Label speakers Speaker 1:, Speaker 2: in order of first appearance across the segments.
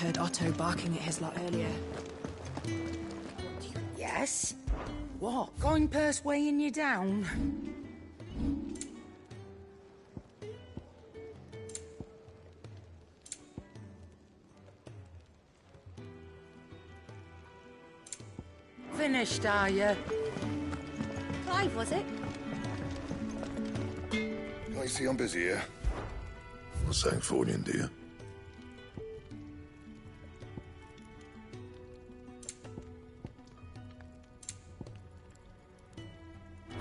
Speaker 1: heard Otto barking at his lot earlier.
Speaker 2: Yes? What? Going purse weighing you down? Finished, are you?
Speaker 3: Clive, was it?
Speaker 4: I see I'm busy here. What's saying for you, dear?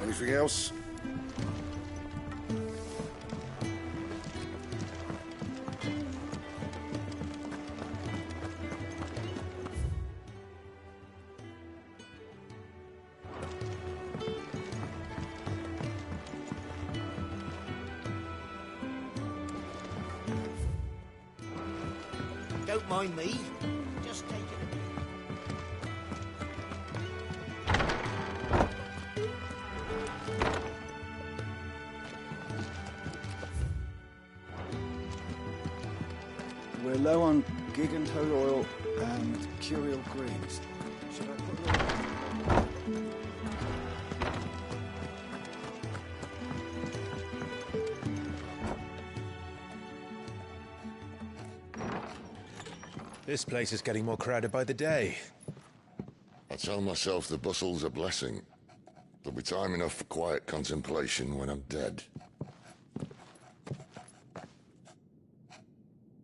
Speaker 4: Anything else?
Speaker 5: Don't mind me. Just take it.
Speaker 6: We're low on gig and hoe oil and curial greens. Should I put them?
Speaker 7: This place is getting more crowded by the day.
Speaker 4: I tell myself the bustle's a blessing. There'll be time enough for quiet contemplation when I'm dead.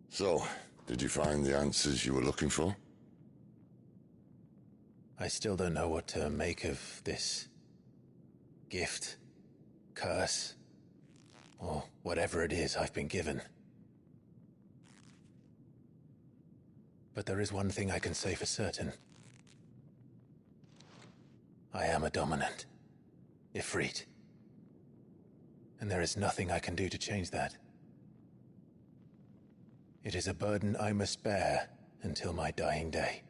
Speaker 4: So, did you find the answers you were looking for?
Speaker 7: I still don't know what to make of this gift, curse, or whatever it is I've been given. But there is one thing I can say for certain. I am a dominant, Ifrit. And there is nothing I can do to change that. It is a burden I must bear until my dying day.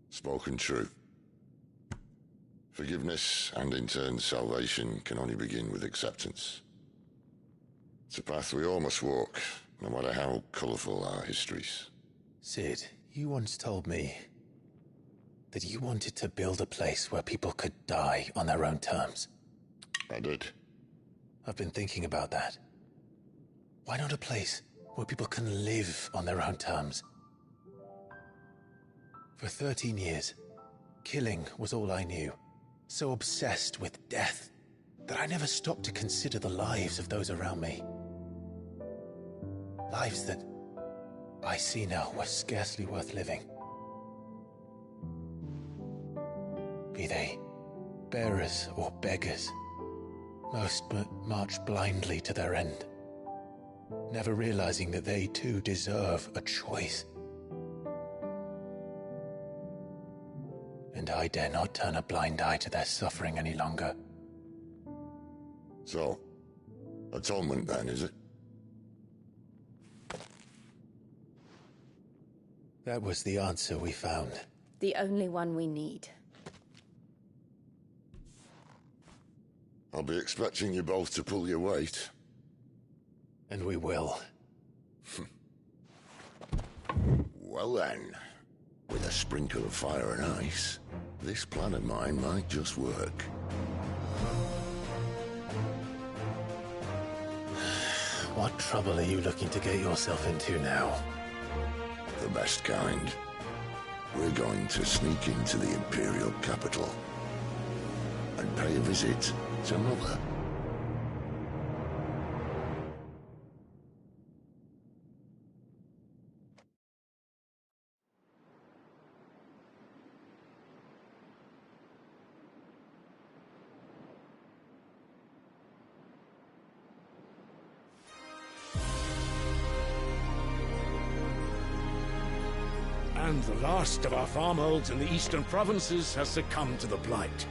Speaker 4: Spoken true. Forgiveness and in turn salvation can only begin with acceptance. It's a path we all must walk, no matter how colourful our histories.
Speaker 7: Sid, you once told me that you wanted to build a place where people could die on their own terms.
Speaker 4: I did.
Speaker 7: I've been thinking about that. Why not a place where people can live on their own terms? For 13 years, killing was all I knew. So obsessed with death that I never stopped to consider the lives of those around me. Lives that I see now were scarcely worth living. Be they bearers or beggars, most march blindly to their end, never realizing that they too deserve a choice. And I dare not turn a blind eye to their suffering any longer.
Speaker 4: So, atonement then, is it?
Speaker 7: That was the answer we found.
Speaker 3: The only one we need.
Speaker 4: I'll be expecting you both to pull your weight.
Speaker 7: And we will.
Speaker 4: Well then, with a sprinkle of fire and ice, this plan of mine might just work.
Speaker 7: What trouble are you looking to get yourself into now?
Speaker 4: The best kind. We're going to sneak into the Imperial capital and pay a visit to Mother.
Speaker 8: And the last of our farmholds in the eastern provinces has succumbed to the blight.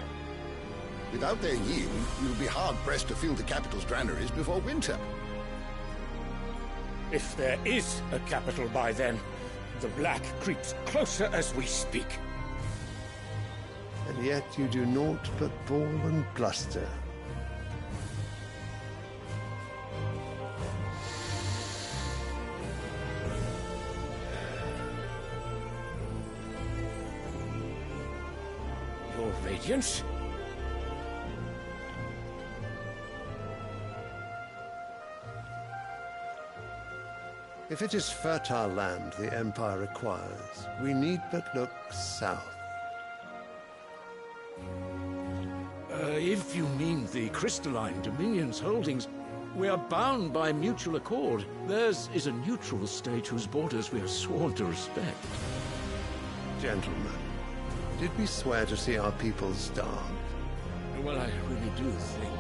Speaker 5: Without their yield, you'll be hard-pressed to fill the capital's granaries before winter.
Speaker 8: If there is a capital by then, the black creeps closer as we speak.
Speaker 9: And yet you do naught but bawl and bluster.
Speaker 8: Your Radiance?
Speaker 9: If it is fertile land the Empire requires, we need but look south.
Speaker 8: If you mean the crystalline Dominion's holdings, we are bound by mutual accord. Theirs is a neutral state whose borders we are sworn to respect.
Speaker 9: Gentlemen, did we swear to see our people starve?
Speaker 8: Well, I really do think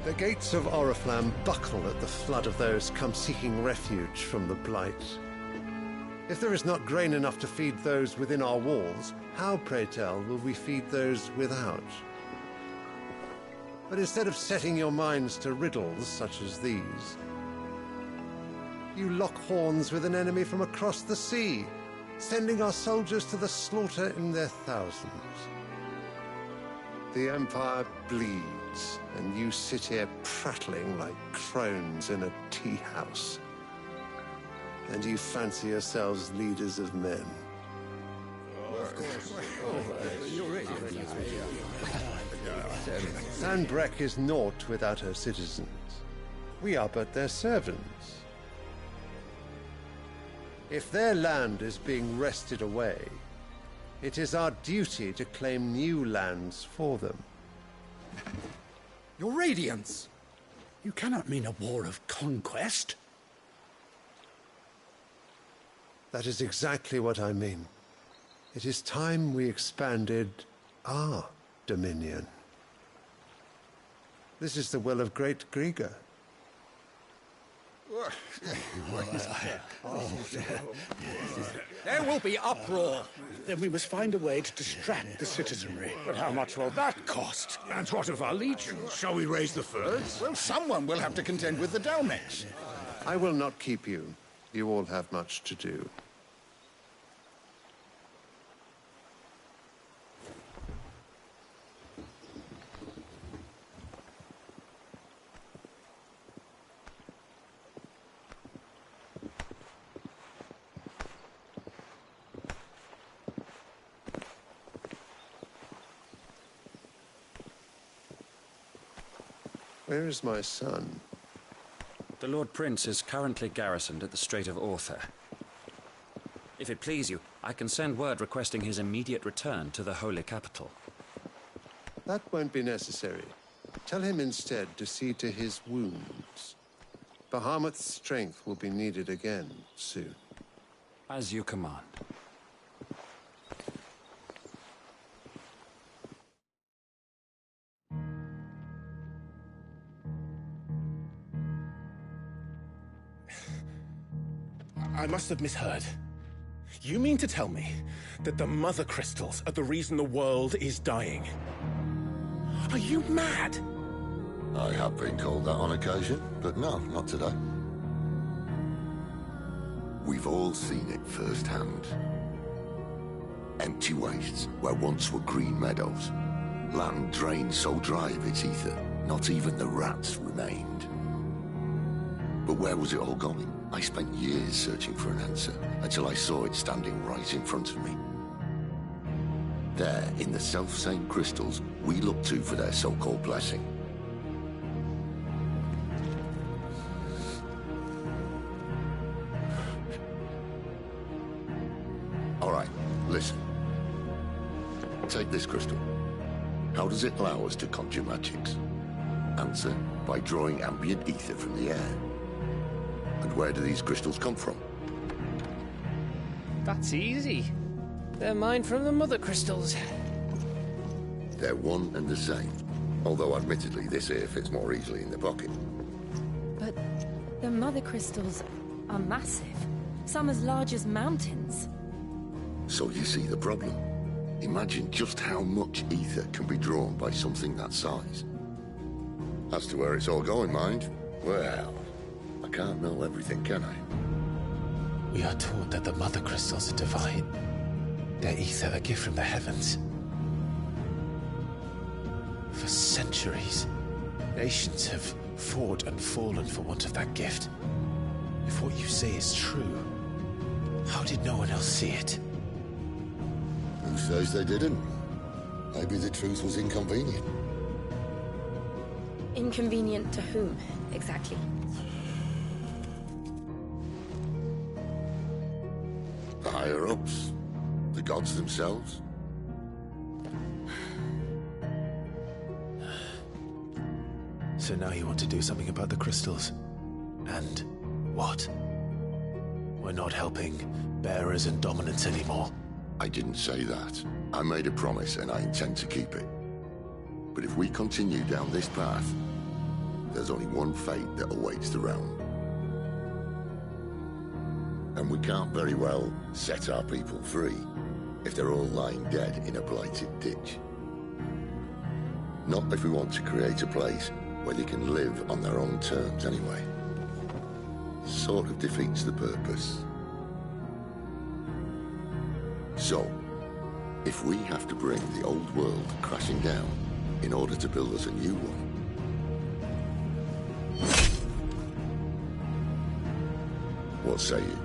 Speaker 9: The gates of Oriflamme buckle at the flood of those come seeking refuge from the Blight. If there is not grain enough to feed those within our walls, how, pray tell, will we feed those without? But instead of setting your minds to riddles such as these, you lock horns with an enemy from across the sea, sending our soldiers to the slaughter in their thousands. The Empire bleeds, and you sit here prattling like crones in a tea house. And you fancy yourselves leaders of men. Sandbreck is naught without her citizens. We are but their servants. If their land is being wrested away, it is our duty to claim new lands for them.
Speaker 10: Your Radiance! You cannot mean a war of conquest.
Speaker 9: That is exactly what I mean. It is time we expanded our dominion. This is the will of great Grieger.
Speaker 10: There will be uproar. Then we must find a way to distract the citizenry.
Speaker 8: But how much will that cost? And what of our legions? Shall we raise the furs?
Speaker 5: Well, someone will have to contend with the Dalmex.
Speaker 9: I will not keep you. You all have much to do. Where is my son?
Speaker 11: The Lord Prince is currently garrisoned at the Strait of Author. If it please you, I can send word requesting his immediate return to the Holy Capital.
Speaker 9: That won't be necessary. Tell him instead to see to his wounds. Bahamut's strength will be needed again soon.
Speaker 11: As you command.
Speaker 12: I must have misheard. You mean to tell me that the Mother Crystals are the reason the world is dying? Are you mad?
Speaker 4: I have been called that on occasion, but no, not today. We've all seen it firsthand. Empty wastes where once were green meadows. Land drained so dry of its ether, not even the rats remained. But where was it all going? I spent years searching for an answer, until I saw it standing right in front of me. There, in the self-same crystals we look to for their so-called blessing. All right, listen. Take this crystal. How does it allow us to conjure magics? Answer, by drawing ambient ether from the air. And where do these crystals come from?
Speaker 13: That's easy. They're mined from the Mother Crystals.
Speaker 4: They're one and the same. Although admittedly this here fits more easily in the pocket.
Speaker 3: But the Mother Crystals are massive. Some as large as mountains.
Speaker 4: So you see the problem. Imagine just how much ether can be drawn by something that size. As to where it's all going, mind? Well, I can't know everything, can I?
Speaker 7: We are taught that the Mother Crystals are divine. Their ether a gift from the heavens. For centuries, nations have fought and fallen for want of that gift. If what you say is true, how did no one else see it?
Speaker 4: Who says they didn't? Maybe the truth was inconvenient.
Speaker 3: Inconvenient to whom, exactly?
Speaker 4: The higher-ups? The gods themselves?
Speaker 7: So now you want to do something about the crystals? And what? We're not helping bearers and dominants anymore.
Speaker 4: I didn't say that. I made a promise and I intend to keep it. But if we continue down this path, there's only one fate that awaits the realm. And we can't very well set our people free if they're all lying dead in a blighted ditch. Not if we want to create a place where they can live on their own terms anyway. Sort of defeats the purpose. So, if we have to bring the old world crashing down in order to build us a new one, what say you?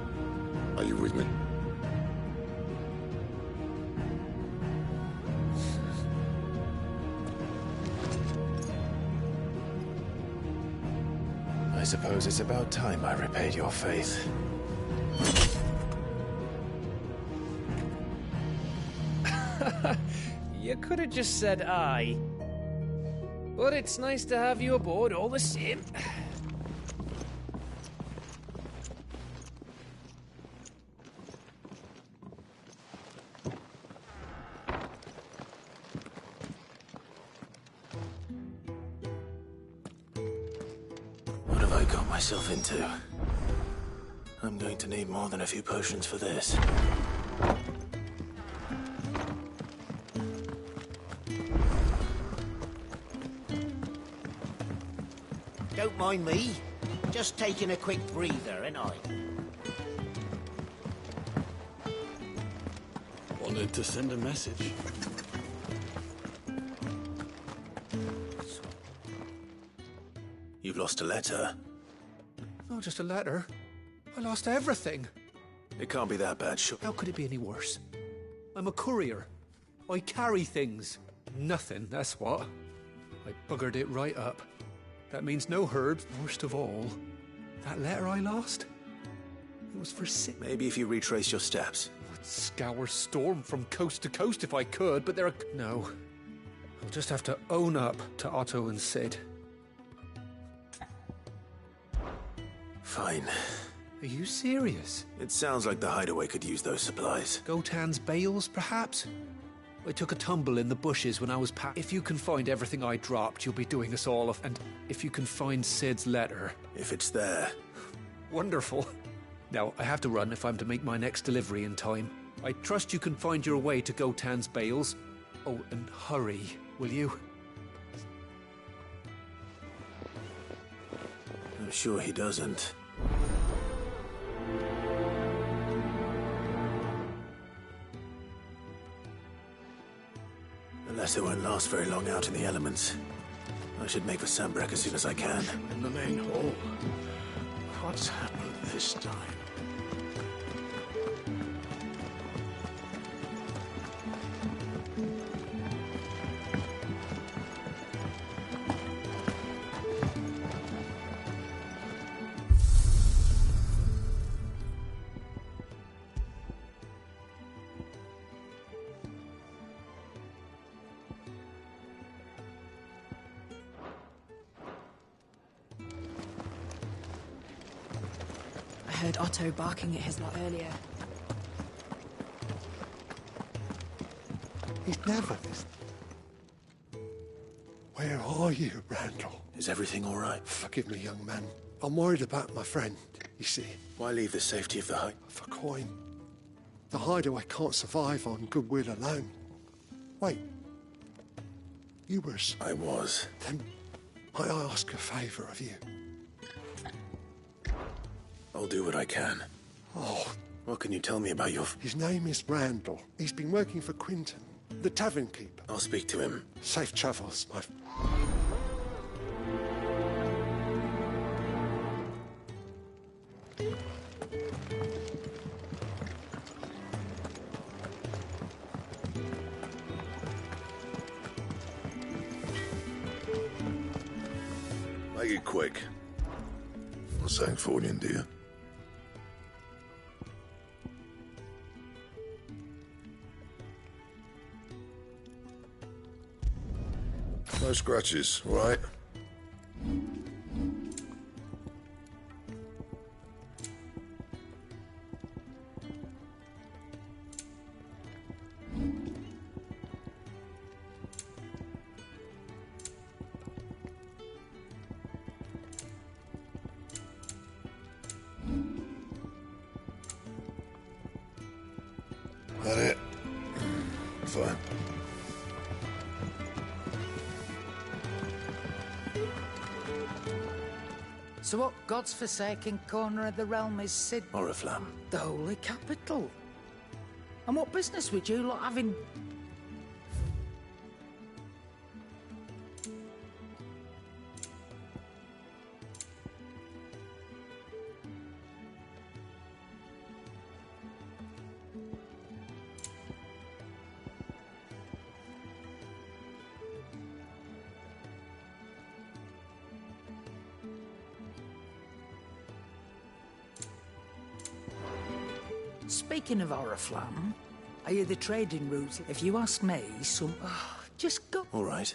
Speaker 4: Are you with me?
Speaker 7: I suppose it's about time I repaid your faith.
Speaker 13: You could have just said aye. But it's nice to have you aboard all the same.
Speaker 7: What have I got myself into? I'm going to need more than a few potions for this.
Speaker 2: Don't mind me. Just taking a quick breather, ain't I?
Speaker 12: Wanted to send a message.
Speaker 7: You've lost a letter.
Speaker 14: Not just a letter. I lost everything.
Speaker 7: It can't be that bad, sure.
Speaker 14: How could it be any worse? I'm a courier. I carry things. Nothing, that's what. I buggered it right up. That means no herbs. Worst of all, that letter I lost, it was for Sid.
Speaker 7: Maybe if you retrace your steps.
Speaker 14: I'd scour Storm from coast to coast if I could, but there are... No. I'll just have to own up to Otto and Sid.
Speaker 7: Fine.
Speaker 14: Are you serious?
Speaker 7: It sounds like the hideaway could use those supplies.
Speaker 14: Gotan's bales, perhaps? I took a tumble in the bushes when I was If you can find everything I dropped, you'll be doing us all and if you can find Sid's letter...
Speaker 7: If it's there.
Speaker 14: Wonderful. Now, I have to run if I'm to make my next delivery in time. I trust you can find your way to Gotan's bales. Oh, and hurry, will you?
Speaker 7: I'm sure he doesn't. Unless it won't last very long out in the elements. I should make for Sambrek as soon as I can.
Speaker 12: In the main hall. What's happened this time?
Speaker 1: I heard Otto barking at his lot earlier.
Speaker 9: He's never this. Where are you, Randall?
Speaker 7: Is everything all right?
Speaker 9: Forgive me, young man. I'm worried about my friend, you see.
Speaker 7: Why leave the safety of the hide?
Speaker 9: For coin. The hideaway can't survive on goodwill alone. Wait. You were...
Speaker 7: I was.
Speaker 9: Then I ask a favour of you.
Speaker 7: I'll do what I can.
Speaker 9: Oh.
Speaker 7: What can you tell me about your...
Speaker 9: His name is Randall. He's been working for Quinton, the tavern keeper.
Speaker 7: I'll speak to him.
Speaker 9: Safe travels, my...
Speaker 15: it quick. Not saying fortune, do you? No scratches, all right? That it? Fine.
Speaker 16: So what God's forsaken corner of the realm is Sid?
Speaker 12: Oriflamme.
Speaker 16: The holy capital. And what business would you lot having? Speaking of Oriflamme, are you the trading route? If you ask me, some... just go...
Speaker 12: All right.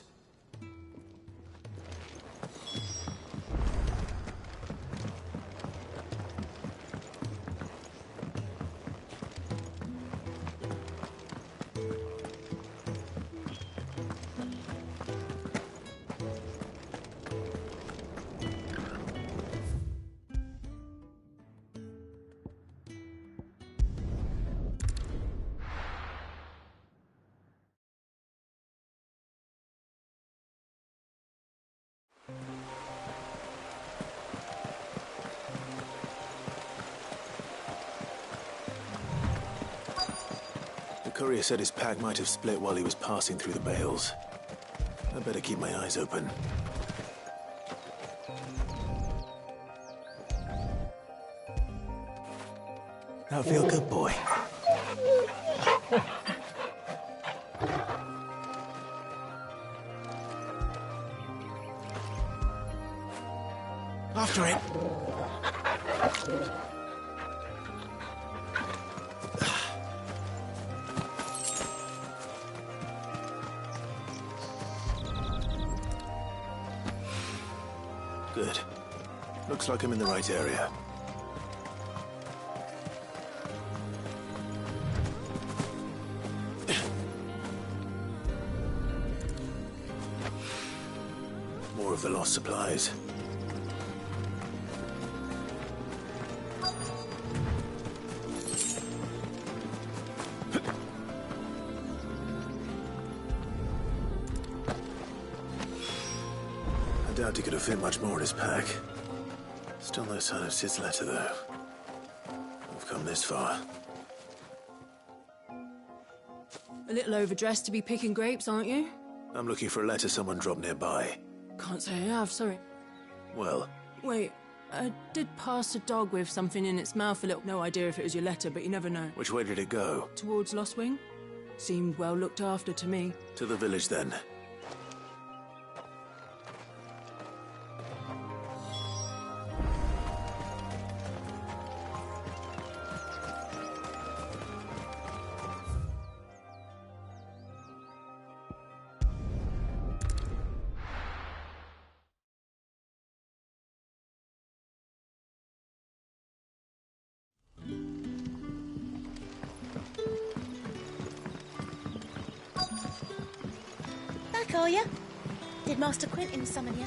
Speaker 12: The courier said his pack might have split while he was passing through the bales. I better keep my eyes open. Now feel good, boy. After it. Good. Looks like I'm in the right area. More of the lost supplies. I doubt he could have fit much more in his pack. Still no sign of Sid's letter, though. We've come this far.
Speaker 1: A little overdressed to be picking grapes, aren't you?
Speaker 12: I'm looking for a letter someone dropped nearby.
Speaker 1: Can't say I have, sorry.
Speaker 12: Well,
Speaker 1: Wait, I did pass a dog with something in its mouth a little. No idea if it was your letter, but you never know.
Speaker 12: which way did it go?
Speaker 1: Towards Lost Wing? Seemed well looked after to me.
Speaker 12: To the village, then.
Speaker 17: Back, are you? Did Master Quentin summon you?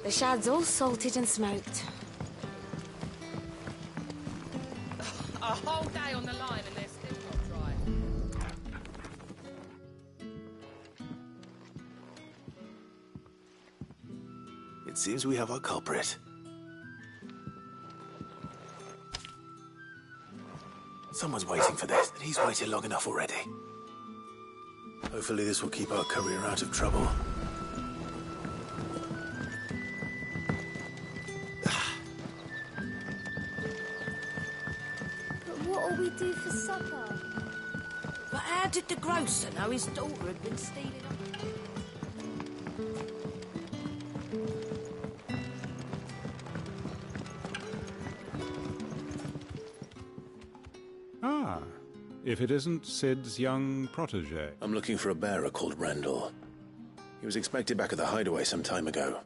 Speaker 18: The shad's all salted and smoked.
Speaker 13: A whole day on the line and they're still not dry.
Speaker 12: It seems we have our culprit. Someone's waiting for this, and he's waited long enough already. Hopefully this will keep our courier out of trouble.
Speaker 17: But what'll we do for supper?
Speaker 16: But how did the grocer know his daughter had been stealing
Speaker 19: Ah, if it isn't Sid's young protege.
Speaker 15: I'm looking for a bearer called Randall. He was expected back at the hideaway some time ago.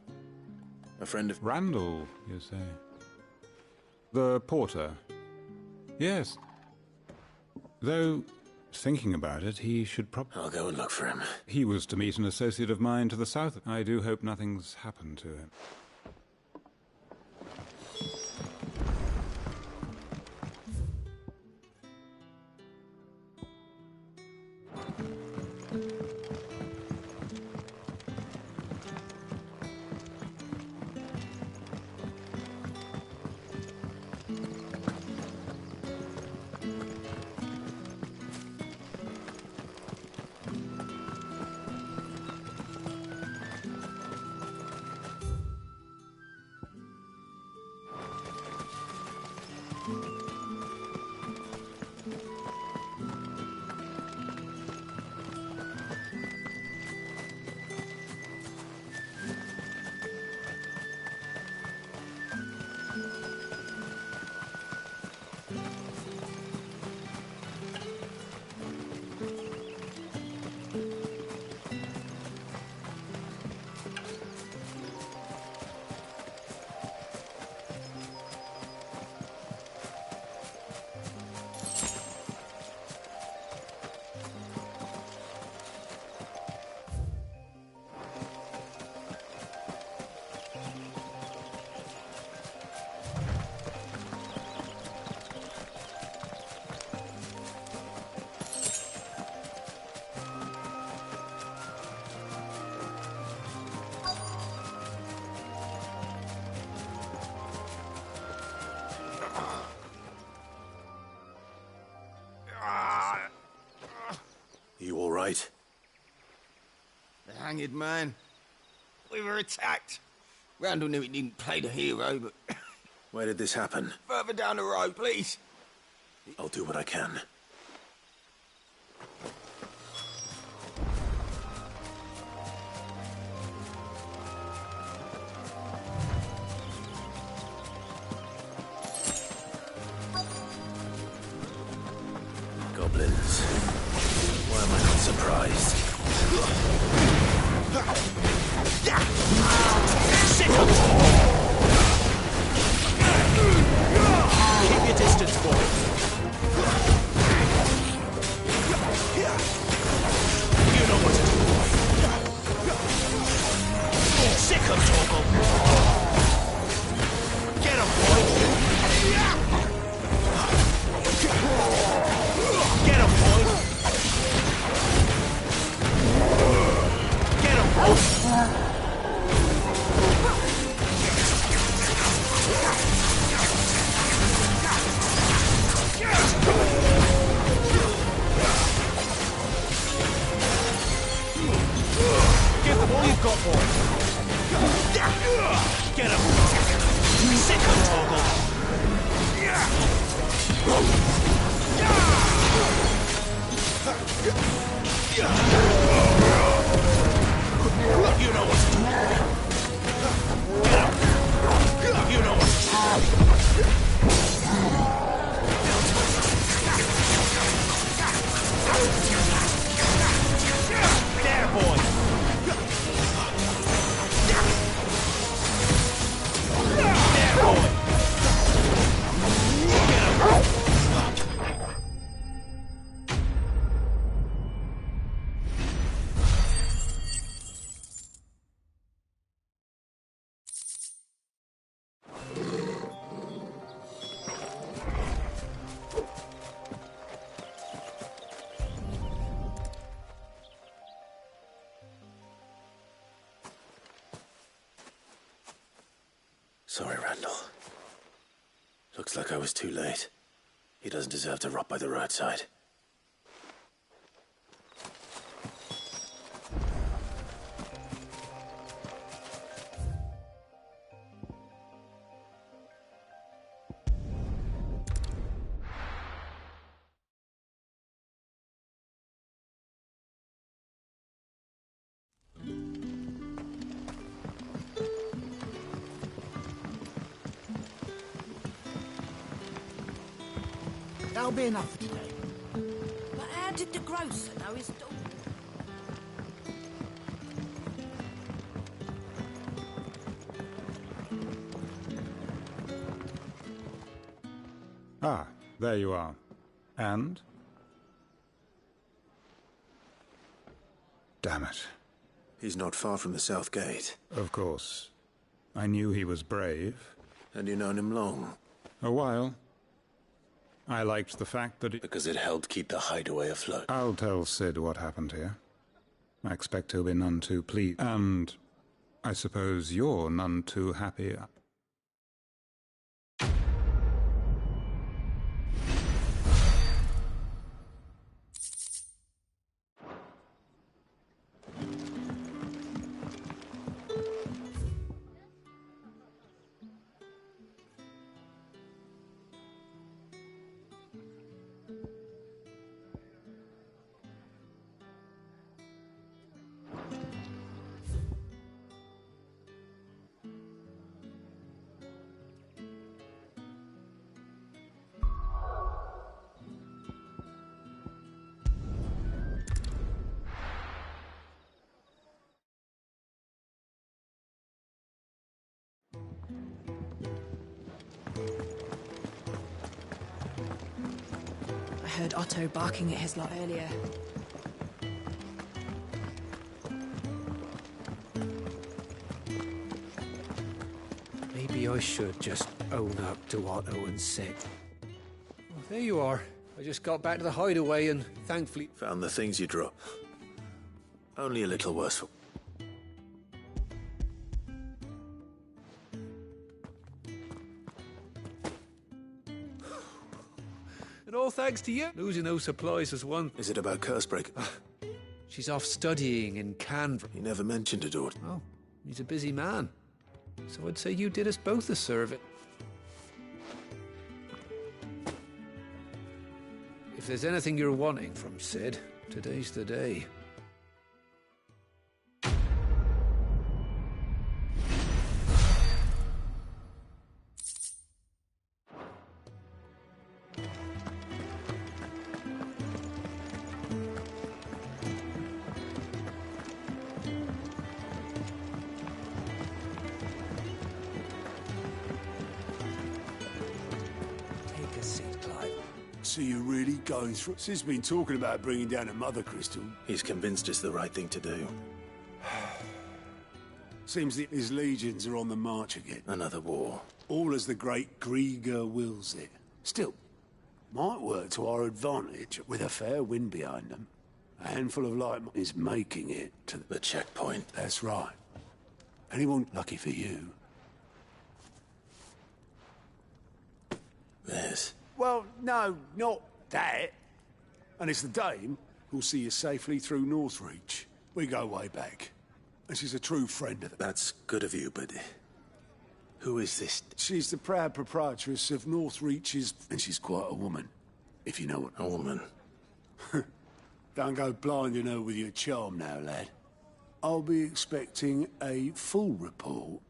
Speaker 15: A friend of...
Speaker 19: Randall, you say? The porter? Yes. Though, thinking about it, he should probably...
Speaker 15: I'll go and look for him.
Speaker 19: He was to meet an associate of mine to the south. I do hope nothing's happened to him.
Speaker 15: You all right?
Speaker 20: The hanged man. We were attacked. Randall knew he didn't play the hero, but...
Speaker 15: Where did this happen?
Speaker 20: Further down the road, please.
Speaker 15: I'll do what I can. Goblins. Why am I not surprised?
Speaker 2: Keep your distance, boy. You know what to do. Sick of Torgal. Get him, boy. Get him, boy. Get him, boy. Give them all you've got, boy. Get him. Sick of Torgal. You know what to do. Get him. You know what to do. There, boy. There, boy. Get him.
Speaker 15: Sorry, Randall. Looks like I was too late. He doesn't deserve to rot by the roadside.
Speaker 16: That'll be enough for today.
Speaker 3: But how did the grocer know his daughter?
Speaker 19: Ah, there you are. And? Damn it.
Speaker 15: He's not far from the South Gate.
Speaker 19: Of course. I knew he was brave.
Speaker 15: And you known him long?
Speaker 19: A while. I liked the fact that
Speaker 15: Because it helped keep the hideaway afloat.
Speaker 19: I'll tell Sid what happened here. I expect he'll be none too pleased. And I suppose you're none too happy.
Speaker 1: I heard Otto barking at his lot earlier.
Speaker 14: Maybe I should just own up to Otto and Sid. Well, there you are. I just got back to the hideaway and thankfully
Speaker 15: found the things you dropped. Only a little worse for...
Speaker 14: And all thanks to you. Losing those supplies was one.
Speaker 15: Is it about Cursebreaker?
Speaker 14: She's off studying in Canberra.
Speaker 15: He never mentioned a daughter.
Speaker 14: Oh, he's a busy man. So I'd say you did us both a service. If there's anything you're wanting from Sid, today's the day.
Speaker 2: So you're really going through... Sid's been talking about bringing down a mother crystal.
Speaker 15: He's convinced it's the right thing to do.
Speaker 2: Seems that his legions are on the march again.
Speaker 15: Another war.
Speaker 2: All as the great Grieger wills it. Still, might work to our advantage with a fair wind behind them. A handful of light is making it to
Speaker 15: the checkpoint.
Speaker 2: That's right. Anyone lucky for you?
Speaker 15: This.
Speaker 2: Well, no, not that. And it's the dame who'll see you safely through Northreach. We go way back. And she's a true friend of the...
Speaker 15: That's good of you, but... Who is this?
Speaker 2: She's the proud proprietress of Northreach's... And she's quite a woman, if you know what...
Speaker 15: A woman?
Speaker 2: Don't go blinding her with your charm now, lad. I'll be expecting a full report.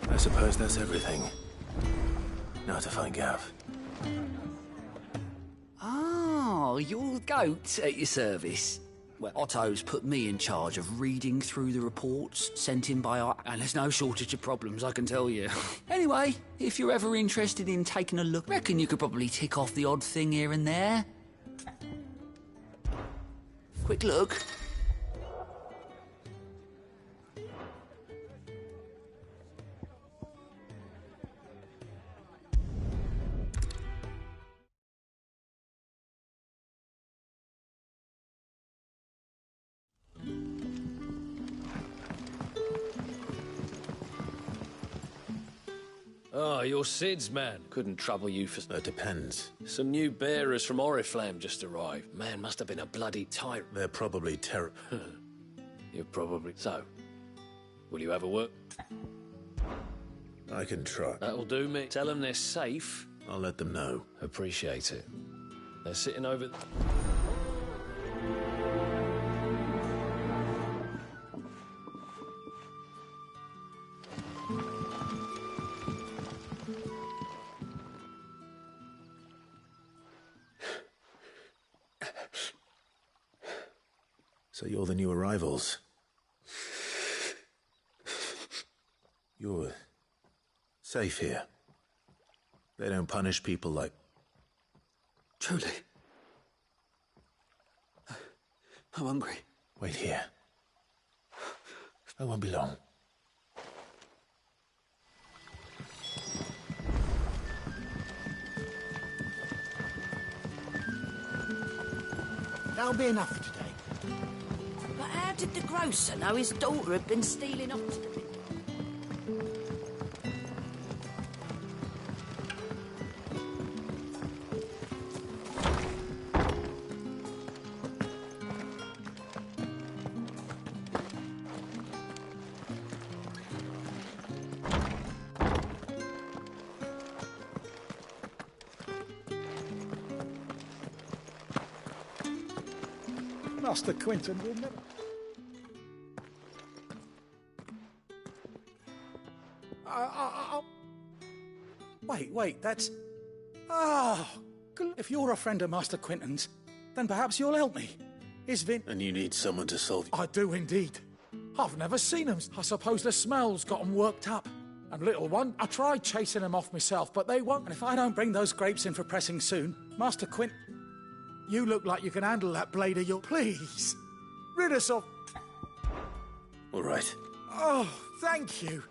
Speaker 15: I suppose that's everything. Now to find Gav.
Speaker 21: Oh, your goat at your service. Well, Otto's put me in charge of reading through the reports sent in by our... And there's no shortage of problems, I can tell you. Anyway, if you're ever interested in taking a look, reckon you could probably tick off the odd thing here and there. Quick look.
Speaker 13: Oh, you're Sid's man. Couldn't trouble you for...
Speaker 15: It depends.
Speaker 13: Some new bearers from Oriflamme just arrived. Man must have been a bloody tyrant.
Speaker 15: They're probably terrible.
Speaker 13: You're probably... So, will you have a work?
Speaker 15: I can try.
Speaker 13: That'll do me. Tell them they're safe.
Speaker 15: I'll let them know.
Speaker 13: Appreciate it. They're sitting over...
Speaker 15: So you're the new arrivals. You're safe here. They don't punish people like...
Speaker 21: Truly. I'm hungry.
Speaker 15: Wait here. I won't be long.
Speaker 10: That'll be enough for today.
Speaker 6: But how did the grocer know his daughter had been stealing off to the window?
Speaker 10: Master Quentin will never... Wait, that's... Oh, if you're a friend of Master Quentin's, then perhaps you'll help me. Is Vin...
Speaker 15: And you need someone to solve...
Speaker 10: I do indeed. I've never seen them. I suppose the smell's got them worked up. And little one, I tried chasing them off myself, but they won't. And if I don't bring those grapes in for pressing soon, Master Quint... You look like you can handle that blade of yours. Please, rid us of...
Speaker 15: All right.
Speaker 10: Oh, thank you.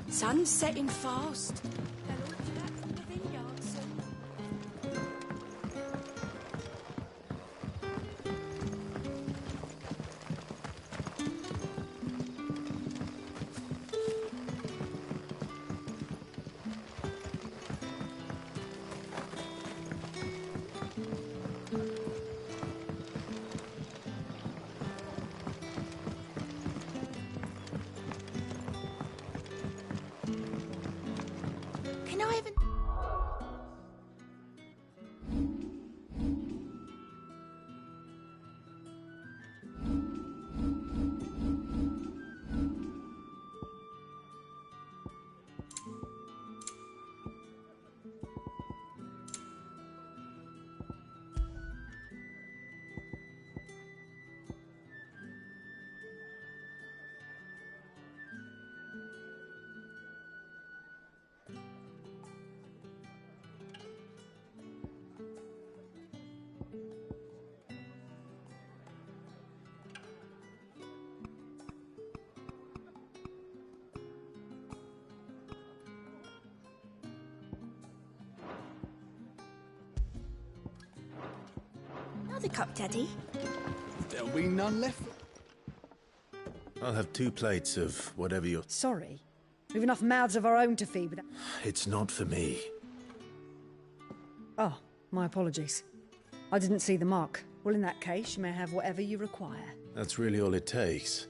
Speaker 6: Sun's setting fast. They'll all be back from the vineyard soon. Can I even... Another cup, Daddy.
Speaker 10: There'll be none left.
Speaker 15: I'll have 2 plates of whatever you're...
Speaker 22: Sorry. We've enough mouths of our own to feed without...
Speaker 15: It's not for me.
Speaker 22: Oh, my apologies. I didn't see the mark. Well, in that case, you may have whatever you require.
Speaker 15: That's really all it takes.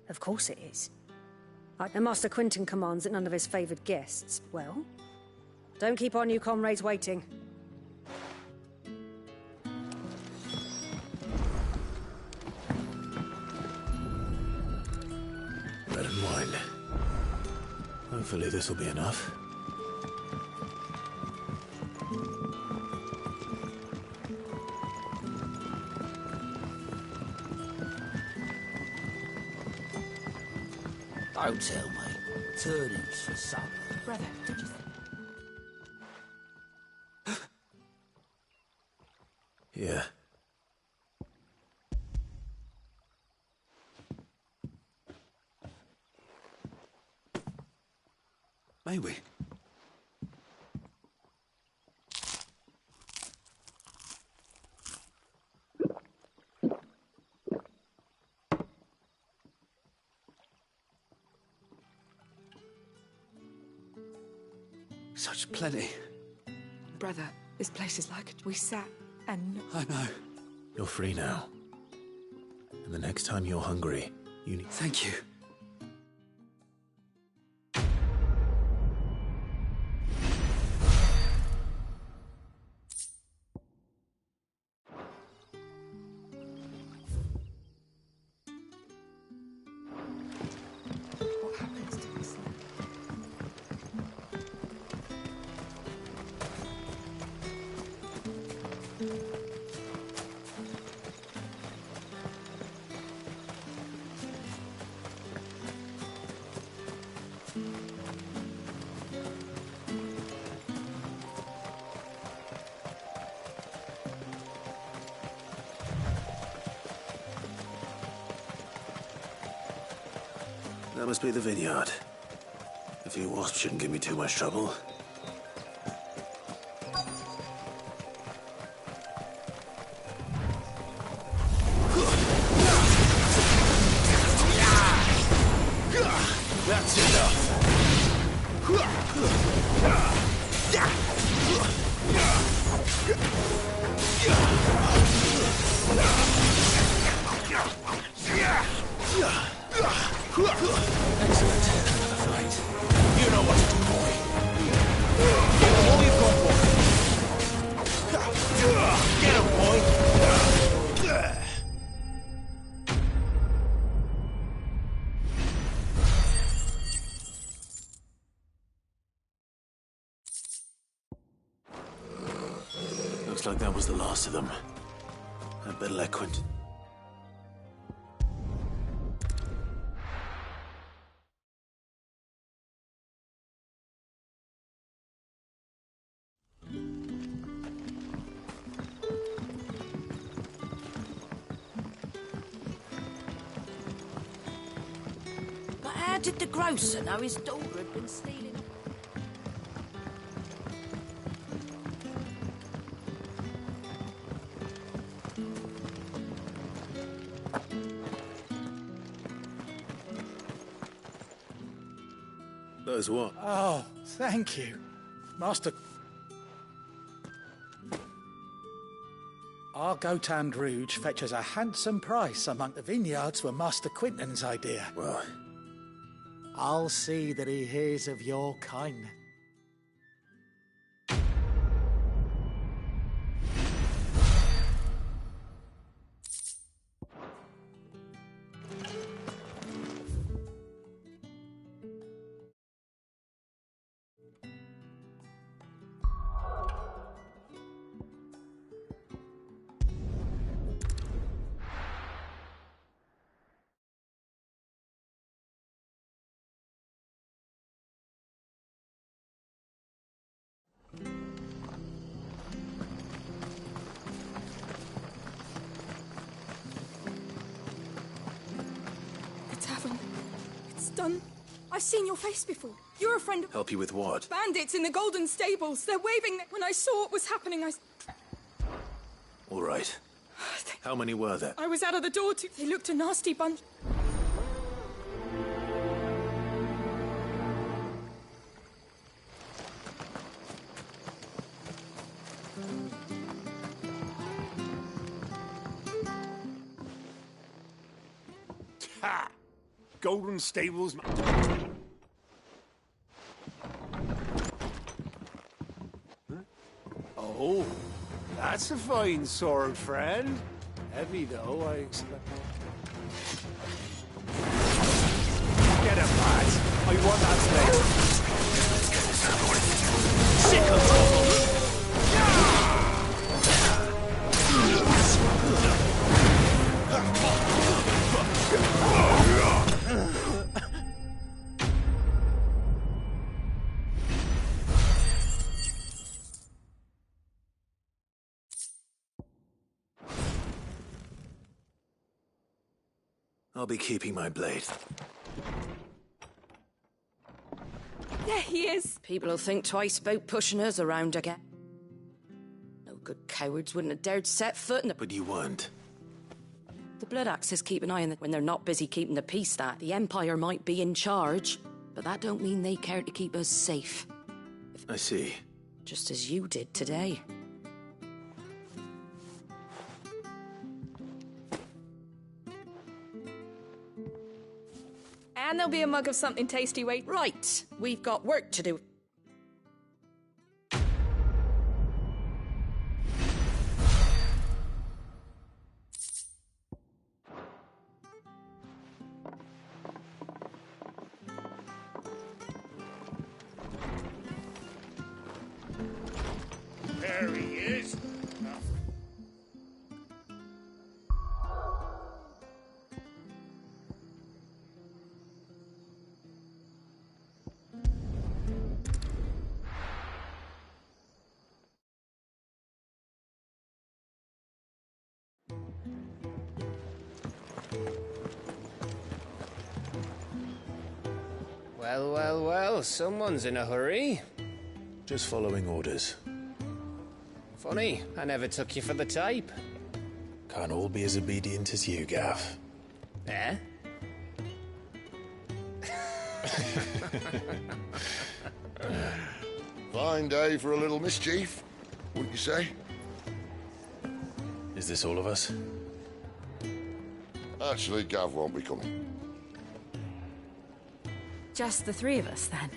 Speaker 22: Of course it is. Right, the Master Quentin commands that none of his favoured guests... Well, don't keep our new comrades waiting.
Speaker 15: Bread and wine. Hopefully this will be enough.
Speaker 6: Don't tell me. Turnings for supper.
Speaker 3: Brother, did you...
Speaker 15: Yeah. May we?
Speaker 21: Such plenty.
Speaker 6: Brother, this place is like we sat and...
Speaker 21: I know.
Speaker 15: You're free now. And the next time you're hungry, you need...
Speaker 21: Thank you.
Speaker 6: What happens to us?
Speaker 15: That must be the vineyard. A few wasps shouldn't give me too much trouble.
Speaker 2: That's enough.
Speaker 12: Excellent. Another fight. You know what to do, boy. Give him all you've got, boy. Get him, boy.
Speaker 15: Looks like that was the last of them. I'd better let Quentin...
Speaker 16: But how did the grocer know his daughter had been stealing?
Speaker 15: Those what?
Speaker 10: Oh, thank you. Master... Our Gotand Rouge fetches a handsome price among the vineyards were Master Quinton's idea.
Speaker 15: Well...
Speaker 10: I'll see that he hears of your kindness.
Speaker 6: The tavern. It's done. I've seen your face before. You're a friend of...
Speaker 15: Help you with what?
Speaker 6: Bandits in the Golden Stables. They're waving... When I saw what was happening,
Speaker 15: All right. How many were there?
Speaker 6: I was out of the door too. They looked a nasty bunch.
Speaker 2: Ha! Golden Stables... Oh, that's a fine sword, friend. Heavy, though, I expect. Get him, lads. I want that blade.
Speaker 12: Let's get this over with. Sick of trouble.
Speaker 15: I'll be keeping my blade.
Speaker 6: There he is.
Speaker 3: People will think twice about pushing us around again. No good cowards wouldn't have dared set foot in the...
Speaker 15: But you weren't.
Speaker 3: The Blood Axes keep an eye on it when they're not busy keeping the peace. That the Empire might be in charge, but that don't mean they care to keep us safe.
Speaker 15: I see.
Speaker 3: Just as you did today.
Speaker 6: And there'll be a mug of something tasty wait.
Speaker 3: Right, we've got work to do.
Speaker 4: There he is.
Speaker 13: Well, well, well, someone's in a hurry.
Speaker 15: Just following orders.
Speaker 13: Funny, I never took you for the type.
Speaker 15: Can't all be as obedient as you, Gav.
Speaker 13: Eh?
Speaker 4: Fine day for a little mischief, wouldn't you say?
Speaker 15: Is this all of us?
Speaker 4: Actually, Gav won't be coming.
Speaker 3: Just the three of us, then?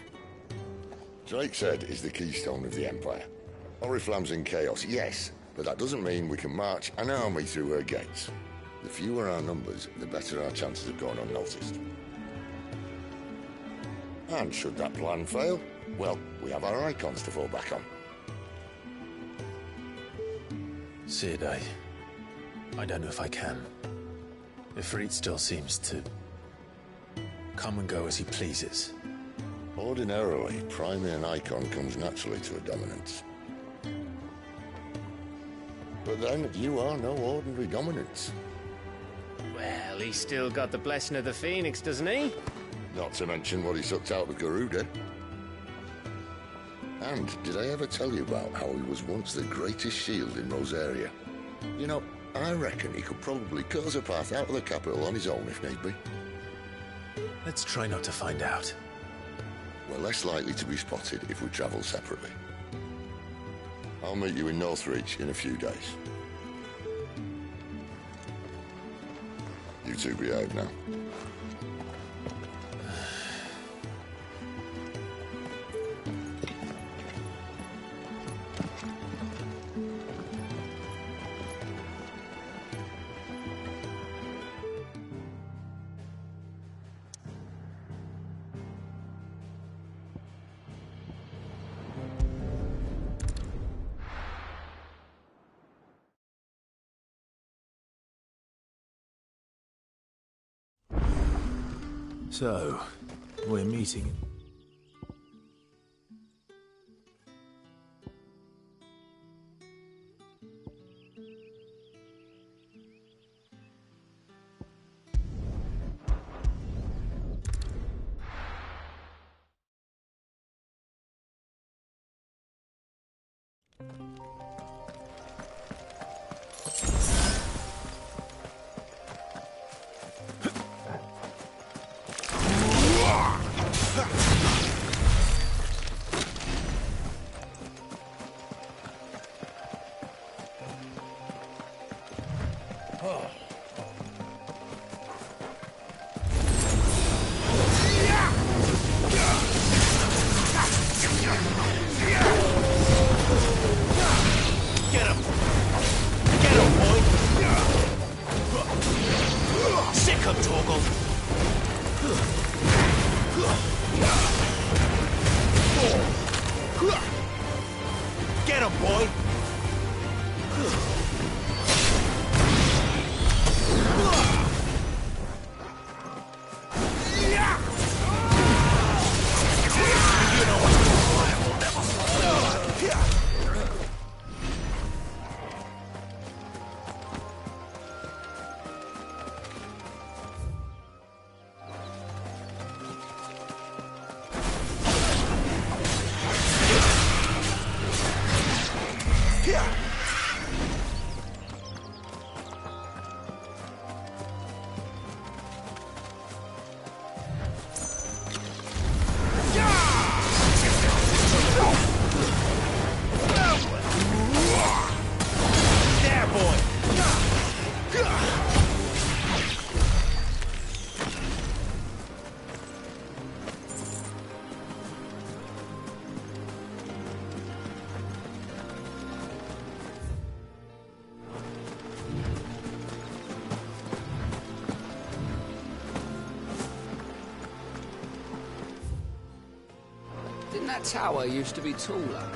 Speaker 4: Drakeshead is the keystone of the Empire. Oriflamme's in chaos, yes, but that doesn't mean we can march an army through her gates. The fewer our numbers, the better our chances of going unnoticed. And should that plan fail, well, we have our icons to fall back on.
Speaker 15: Sid, I don't know if I can. Ifrit still seems to come and go as he pleases.
Speaker 4: Ordinarily, priming an icon comes naturally to a dominance. But then, you are no ordinary dominance.
Speaker 13: Well, he's still got the blessing of the Phoenix, doesn't he?
Speaker 4: Not to mention what he sucked out of Garuda. And did I ever tell you about how he was once the greatest shield in Rosaria? You know, I reckon he could probably cut us a path out of the capital on his own if need be.
Speaker 15: Let's try not to find out.
Speaker 4: We're less likely to be spotted if we travel separately. I'll meet you in Northreach in a few days. You two behave now.
Speaker 15: So, we're meeting.
Speaker 21: that tower used to be taller.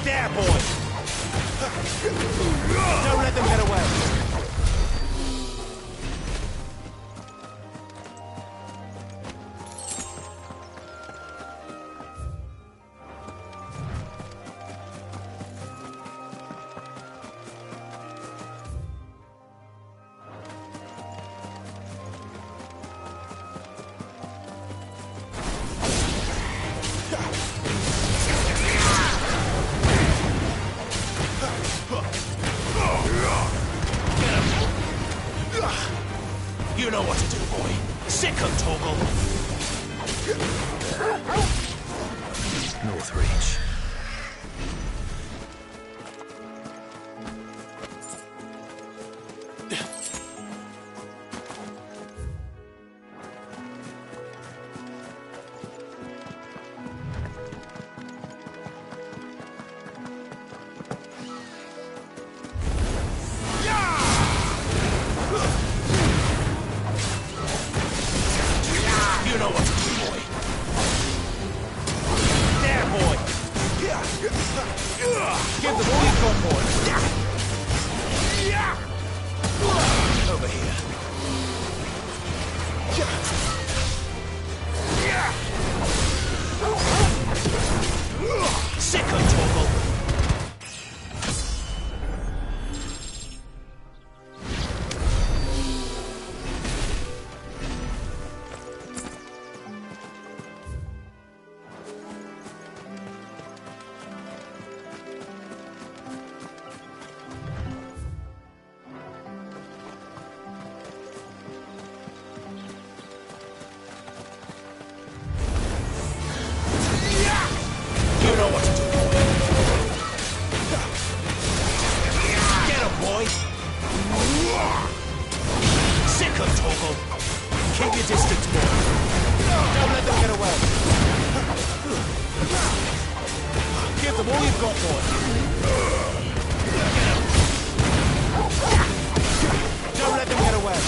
Speaker 12: There, boy! Don't let them get away! You know what to do, boy. Sick of Torgal.
Speaker 15: Northreach.
Speaker 12: You know what to do, boy. There, boy. Give them all you've got, boy. Over here. Sick of Torgal. You know what to do, boy. Get him, boy. Sick of Torgal. Keep your distance, boy. Don't let them get away. Give them all you've got, boy. Don't let them get away.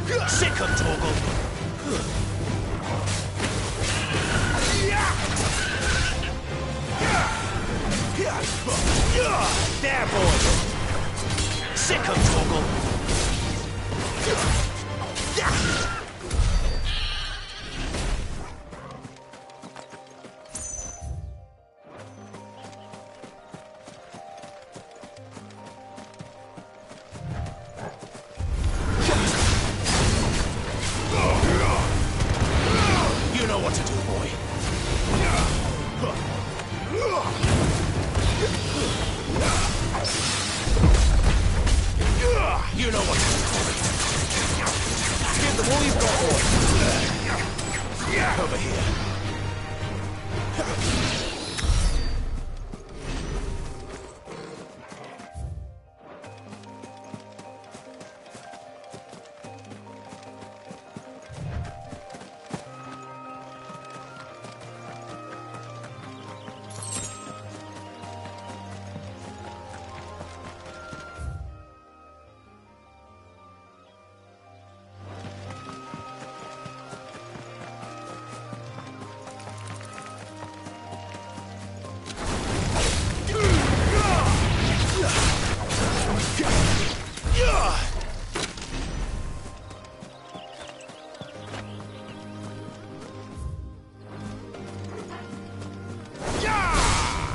Speaker 12: Sick 'em, Torgal! There, boy! Sick 'em, Torgal! You know what to do, boy. You know what to do. Give them all you've got, boy. Over here.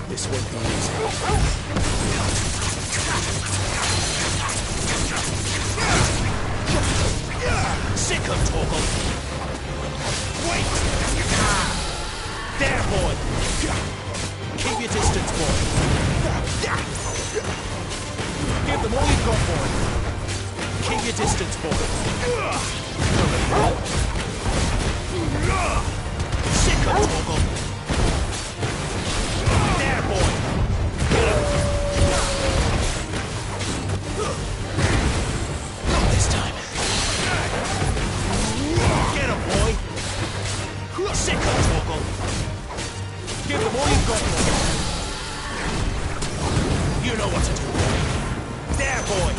Speaker 12: This won't be easy. Sick of Torgal! Wait! There, boy! Keep your distance, boy! Give them all you've got, boy! Keep your distance, boy! Sick of Torgal! There, boy! Not this time. Get him, boy! Sick of Torgal! Give them all you've got, boy! You know what to do, boy! There, boy!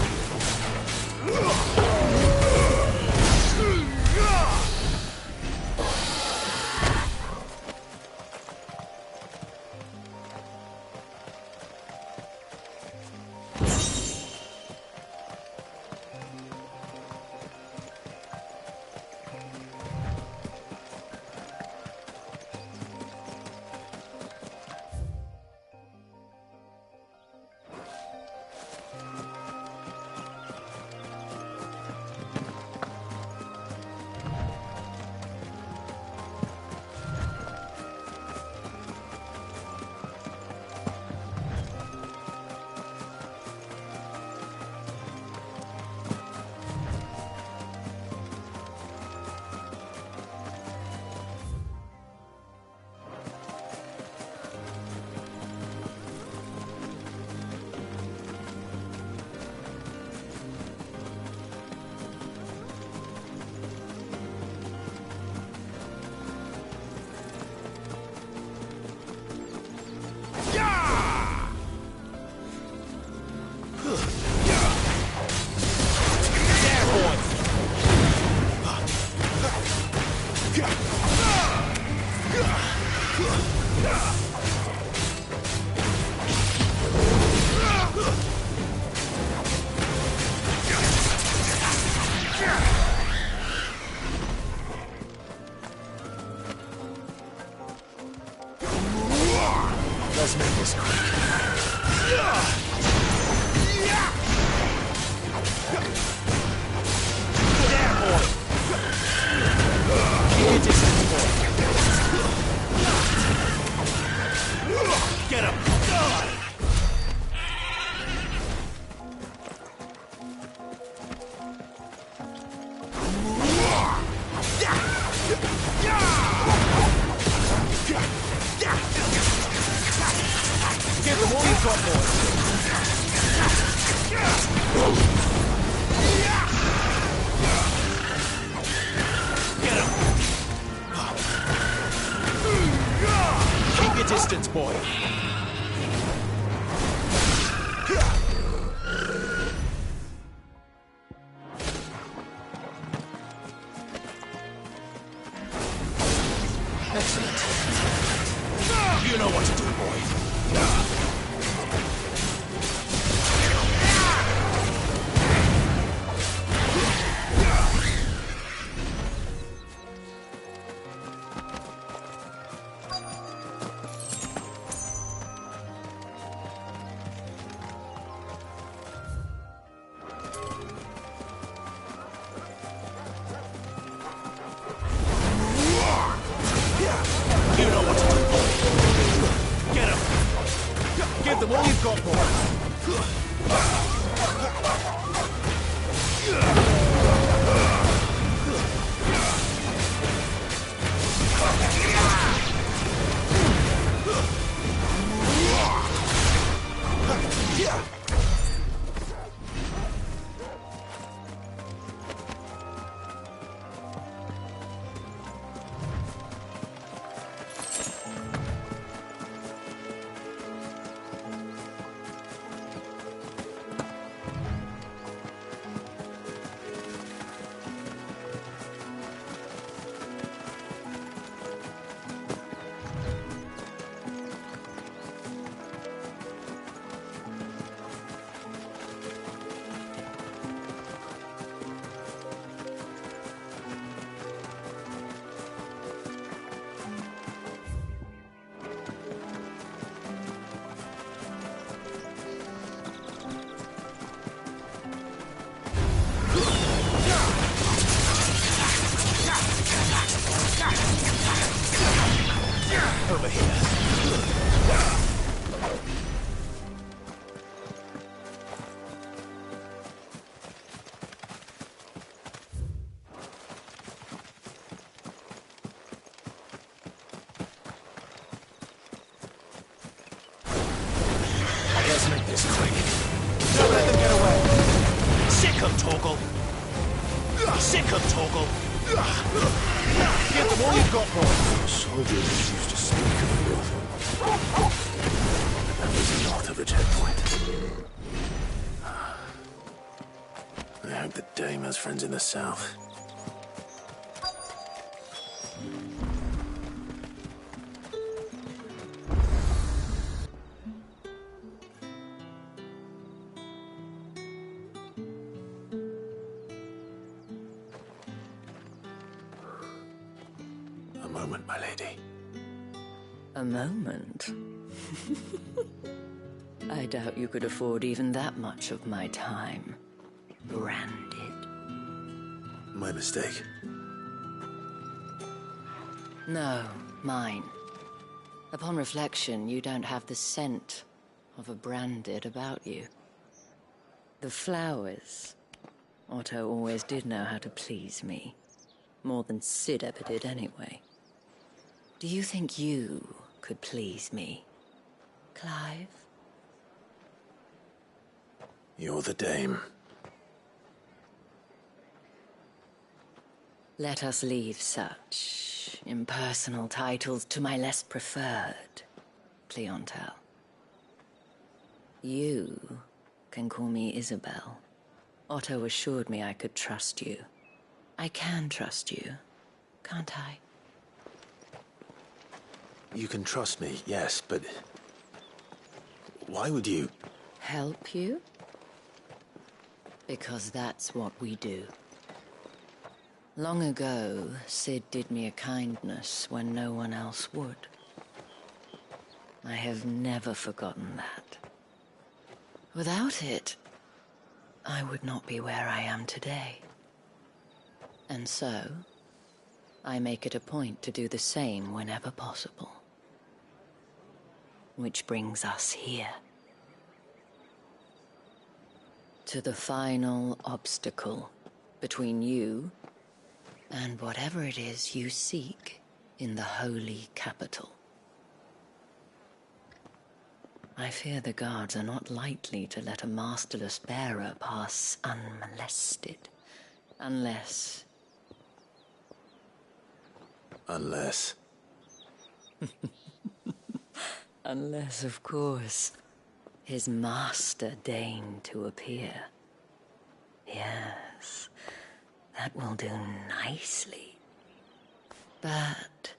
Speaker 12: Let's make this quick. There, boy! Keep your distance, boy. Get him! Give them all you've got, boys. Get him. Keep your distance, boy. Excellent. You know what to do, boy. You know what to do, boy. Get him. Give them all you've got, boy. Over here. Let's make this quick. Don't let them get away. Sick of Torgal. Sick of Torgal. Give them all you've got, boy.
Speaker 2: Soldiers used to speak of you. That was north of the checkpoint. I hope the Dame has friends in the south. A moment, my lady.
Speaker 3: A moment? I doubt you could afford even that much of my time. Branded.
Speaker 2: My mistake.
Speaker 3: No, mine. Upon reflection, you don't have the scent of a branded about you. The flowers. Otto always did know how to please me. More than Sid ever did anyway. Do you think you could please me, Clive?
Speaker 2: You're the Dame.
Speaker 3: Let us leave such impersonal titles to my less preferred clientele. You can call me Isabel. Otto assured me I could trust you. I can trust you, can't I?
Speaker 2: You can trust me, yes, but why would you?
Speaker 3: Help you? Because that's what we do. Long ago, Sid did me a kindness when no one else would. I have never forgotten that. Without it, I would not be where I am today. And so, I make it a point to do the same whenever possible. Which brings us here. To the final obstacle between you and whatever it is you seek in the holy capital. I fear the guards are not likely to let a masterless bearer pass unmolested. Unless... Unless, of course, his master deigned to appear. Yes, that will do nicely. But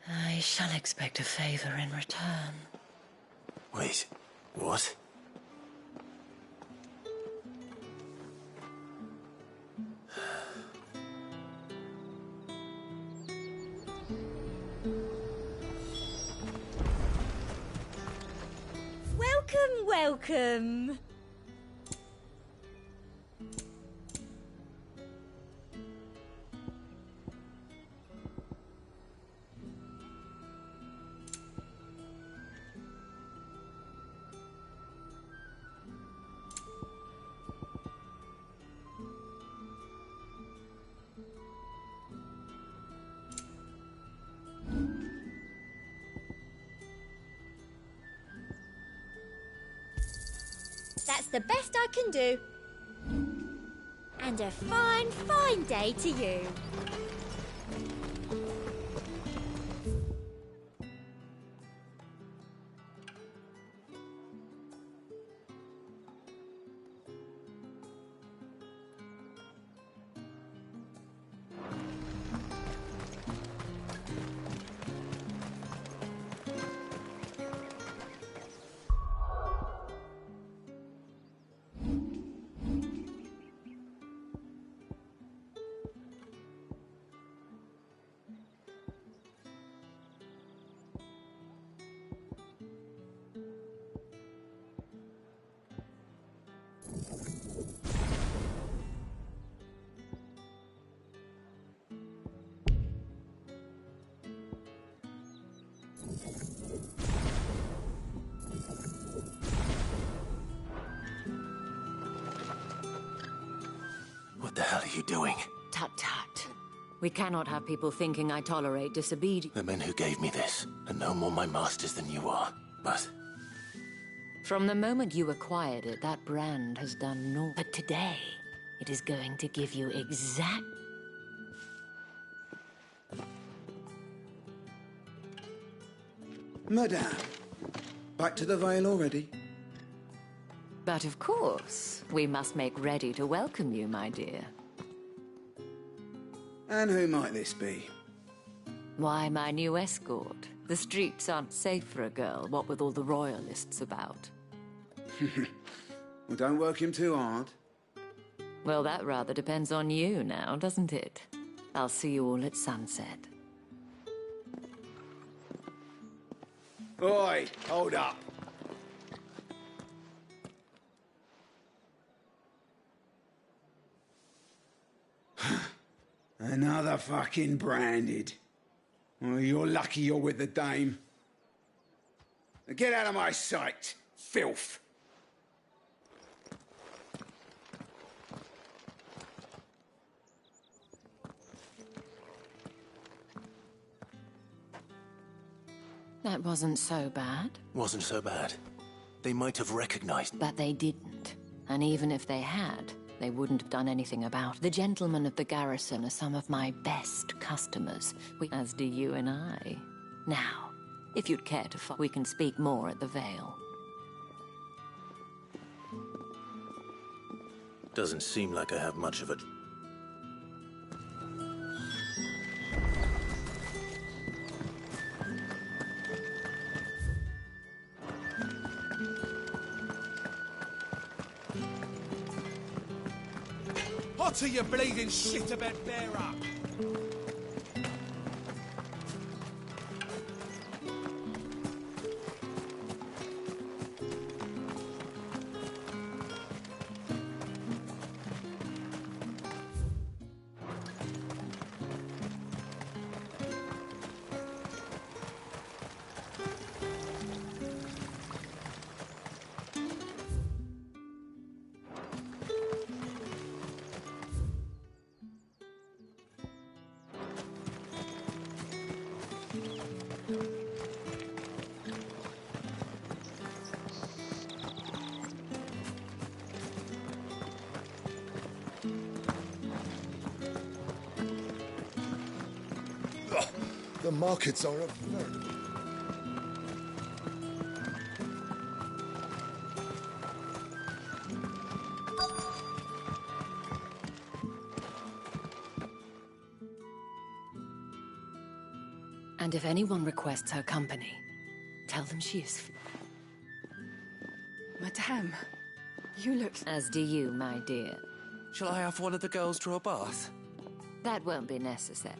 Speaker 3: I shall expect a favor in return.
Speaker 15: Wait, what?
Speaker 5: Welcome, welcome. That's the best I can do. And a fine, fine day to you.
Speaker 15: What the hell are you doing?
Speaker 3: Tut tut. We cannot have people thinking I tolerate disobedience.
Speaker 15: The men who gave me this are no more my masters than you are. But
Speaker 3: From the moment you acquired it, that brand has done naught. But today, it is going to give you exact...
Speaker 8: Madame, back to the Vale already?
Speaker 3: But of course, we must make ready to welcome you, my dear.
Speaker 8: And who might this be?
Speaker 3: Why, my new escort. The streets aren't safe for a girl, what with all the royalists about.
Speaker 8: Well, don't work him too hard.
Speaker 3: Well, that rather depends on you now, doesn't it? I'll see you all at sunset.
Speaker 8: Oi, hold up. Another fucking branded. Well, you're lucky you're with the dame. Now get out of my sight, filth.
Speaker 3: That wasn't so bad.
Speaker 15: wasn't so bad. They might have recognized.
Speaker 3: But they didn't. And even if they had, they wouldn't have done anything about it. The gentlemen of the garrison are some of my best customers, as do you and I. Now, if you'd care to we can speak more at the Vale.
Speaker 15: Doesn't seem like I have much of a...
Speaker 12: Hotter, you bleeding shit-a-bed bearer!
Speaker 23: The markets are a veritable...
Speaker 3: And if anyone requests her company, tell them she is...
Speaker 6: Madame, you look...
Speaker 3: As do you, my dear.
Speaker 12: Shall I have one of the girls draw a bath?
Speaker 3: That won't be necessary.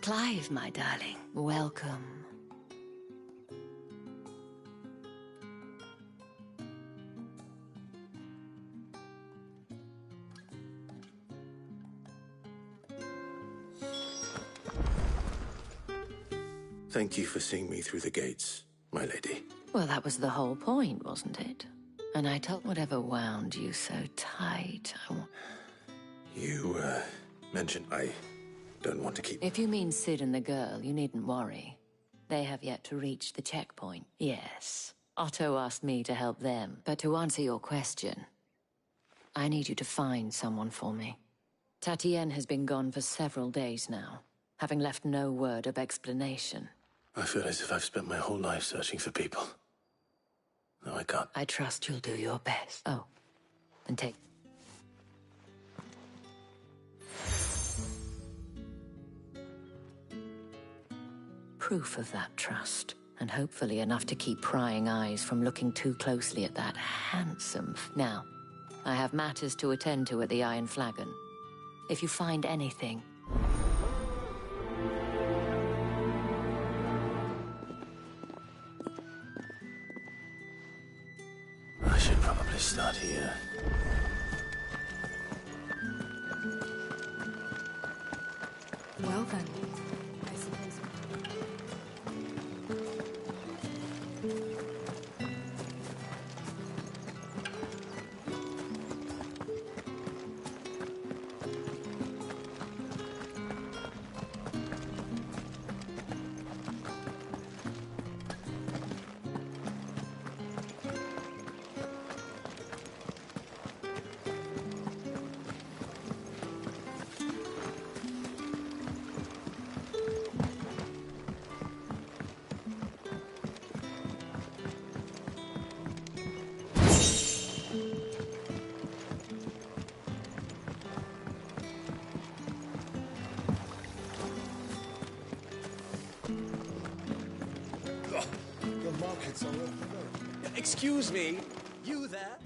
Speaker 3: Clive, my darling, welcome.
Speaker 15: Thank you for seeing me through the gates, my lady.
Speaker 3: Well, that was the whole point, wasn't it? And I told whatever wound you so tight,
Speaker 15: You, mentioned I don't want to keep...
Speaker 3: If you mean Sid and the girl, you needn't worry. They have yet to reach the checkpoint. Yes, Otto asked me to help them. But to answer your question, I need you to find someone for me. Tatienne has been gone for several days now, having left no word of explanation.
Speaker 15: I feel as if I've spent my whole life searching for people. No, I can't.
Speaker 3: I trust you'll do your best. Oh, and take... Proof of that trust, and hopefully enough to keep prying eyes from looking too closely at that handsome... Now, I have matters to attend to at the Iron Flagon. If you find anything...
Speaker 15: I should probably start here.
Speaker 6: Well then, I suppose...
Speaker 12: Excuse me, you there?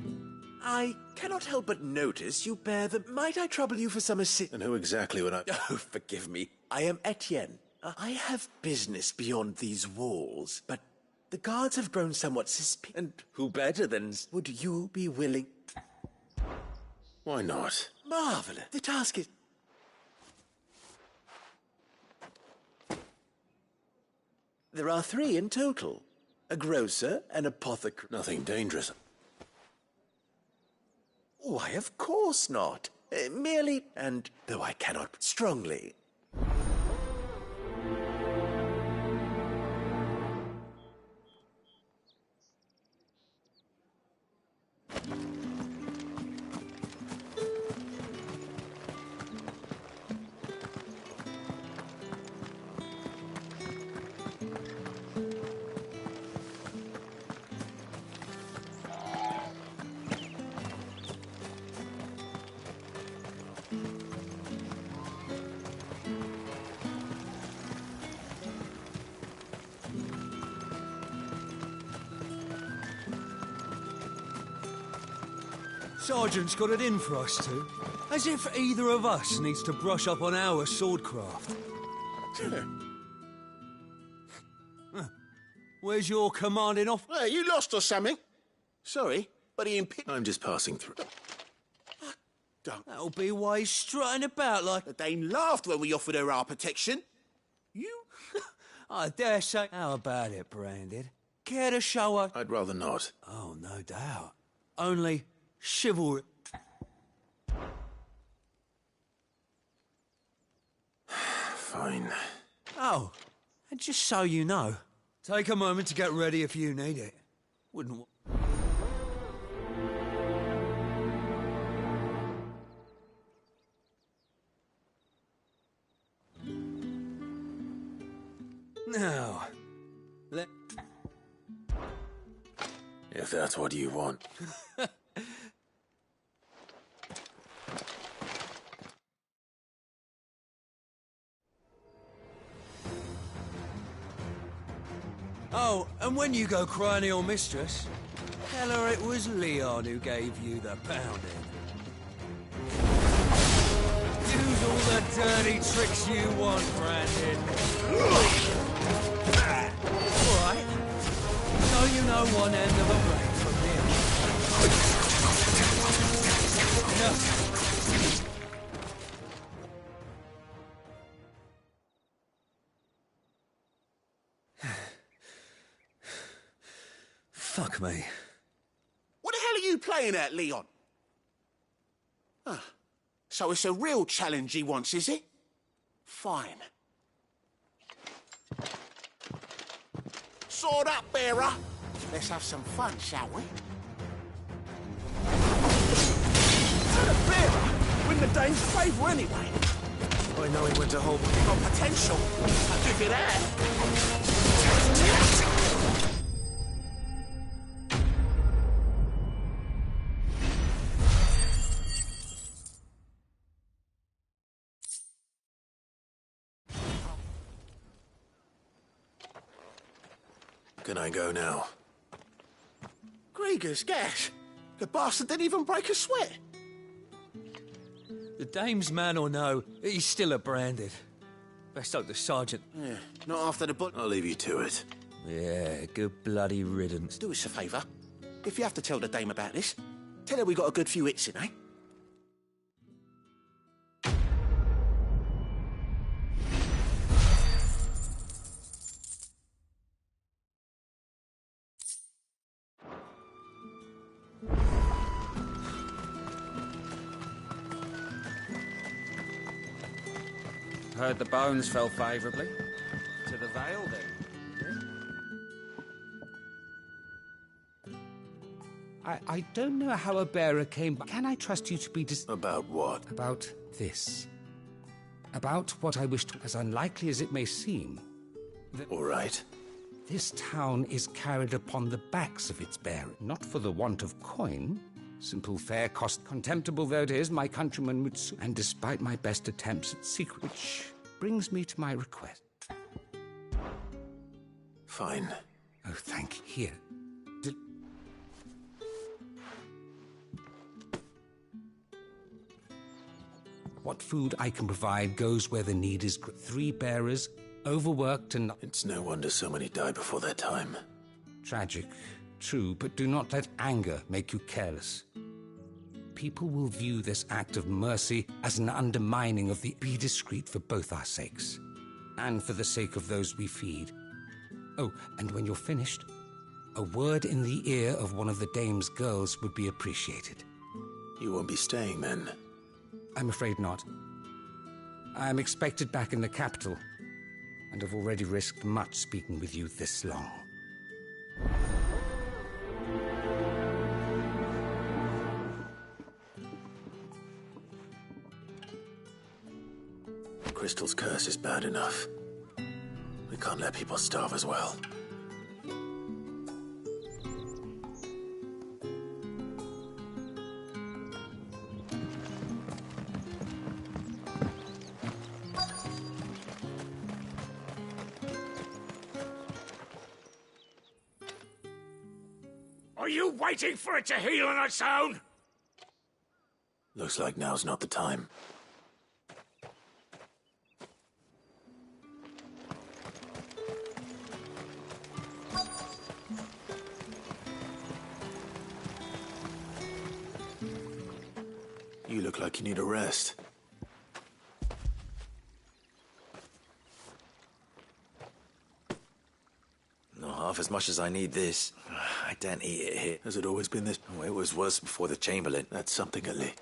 Speaker 12: I cannot help but notice you bear the... Might I trouble you for some assist...
Speaker 15: And who exactly would I...
Speaker 12: Oh, forgive me. I am Etienne. I have business beyond these walls, but the guards have grown somewhat suspicious. And who better than... Would you be willing...
Speaker 15: Why not?
Speaker 12: Marvelous. The task is... There are 3 in total. A grocer, an apothecary...
Speaker 15: Nothing dangerous.
Speaker 12: Why, of course not. Merely, and though I cannot strongly...
Speaker 7: Sergeant's got it in for us two. As if either of us needs to brush up on our swordcraft. Where's your commanding officer?
Speaker 20: Hey, you lost or something? Sorry, but he impinged...
Speaker 15: I'm just passing through.
Speaker 20: Don't.
Speaker 7: That'll be why he's strutting about like...
Speaker 20: The dame laughed when we offered her our protection. You...
Speaker 7: I dare say... How about it, Branded? Care to show her...
Speaker 15: I'd rather not.
Speaker 7: Oh, no doubt. Only... chivalry.
Speaker 15: Fine.
Speaker 7: Oh, and just so you know, take a moment to get ready if you need it. Wouldn't... Now,
Speaker 15: If that's what you want.
Speaker 7: Oh, and when you go crying to your mistress, tell her it was Leon who gave you the pounding. Use all the dirty tricks you want, Brandon. All right. So you know one end of a blade from the other. No. Fuck me.
Speaker 9: What the hell are you playing at, Leon? Ah, so it's a real challenge he wants, is it? Fine. Sword up, bearer. Let's have some fun, shall we? So the bearer win the dame's favour anyway. I know he went to hold got potential. I'll give you that.
Speaker 15: Can I go now?
Speaker 9: Grieger's gas. The bastard didn't even break a sweat.
Speaker 7: The dame's man or no, he's still a branded. Best hope the sergeant...
Speaker 9: Yeah, not after the book.
Speaker 15: I'll leave you to it.
Speaker 7: Yeah, good bloody riddance.
Speaker 9: Do us a favour. If you have to tell the dame about this, tell her we got a good few hits in, eh?
Speaker 11: Heard the bones fell favourably. To the Vale, then.
Speaker 18: I don't know how a bearer came, but can I trust you to be
Speaker 15: About what?
Speaker 18: About this. About what I wished, as unlikely as it may seem.
Speaker 15: All right.
Speaker 18: This town is carried upon the backs of its bearer, not for the want of coin. Simple fare cost, contemptible though it is, my countrymen would and despite my best attempts at secret, which brings me to my request.
Speaker 15: Fine.
Speaker 18: Oh, thank you. Here. What food I can provide goes where the need is. 3 bearers, overworked and...
Speaker 15: It's no wonder so many die before their time.
Speaker 18: Tragic, true, but do not let anger make you careless. People will view this act of mercy as an undermining of the... Be discreet for both our sakes, and for the sake of those we feed. Oh, and when you're finished, a word in the ear of one of the dame's girls would be appreciated.
Speaker 15: You won't be staying, then?
Speaker 18: I'm afraid not. I am expected back in the capital, and have already risked much speaking with you this long.
Speaker 15: Crystal's curse is bad enough. We can't let people starve as well.
Speaker 8: Are you waiting for it to heal on its own?
Speaker 15: Looks like now's not the time. You look like you need a rest.
Speaker 24: Not half as much as I need this. I don't eat it here.
Speaker 15: Has it always been this?
Speaker 24: Oh, it was worse before the Chamberlain.
Speaker 15: That's something, Ali.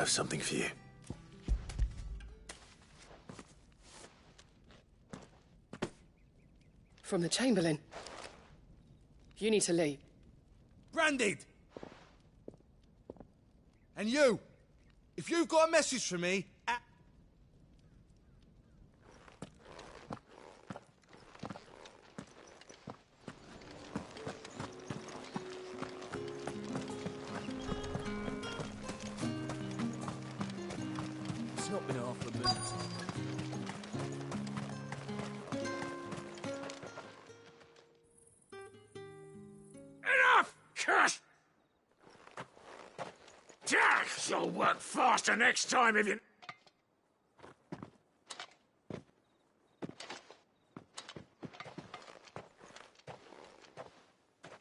Speaker 24: have something for you.
Speaker 1: From the Chamberlain. You need to leave.
Speaker 7: Branded! And you! If you've got a message for me... It's not been half a minute.
Speaker 2: Enough! Curse! You'll work faster next time if you...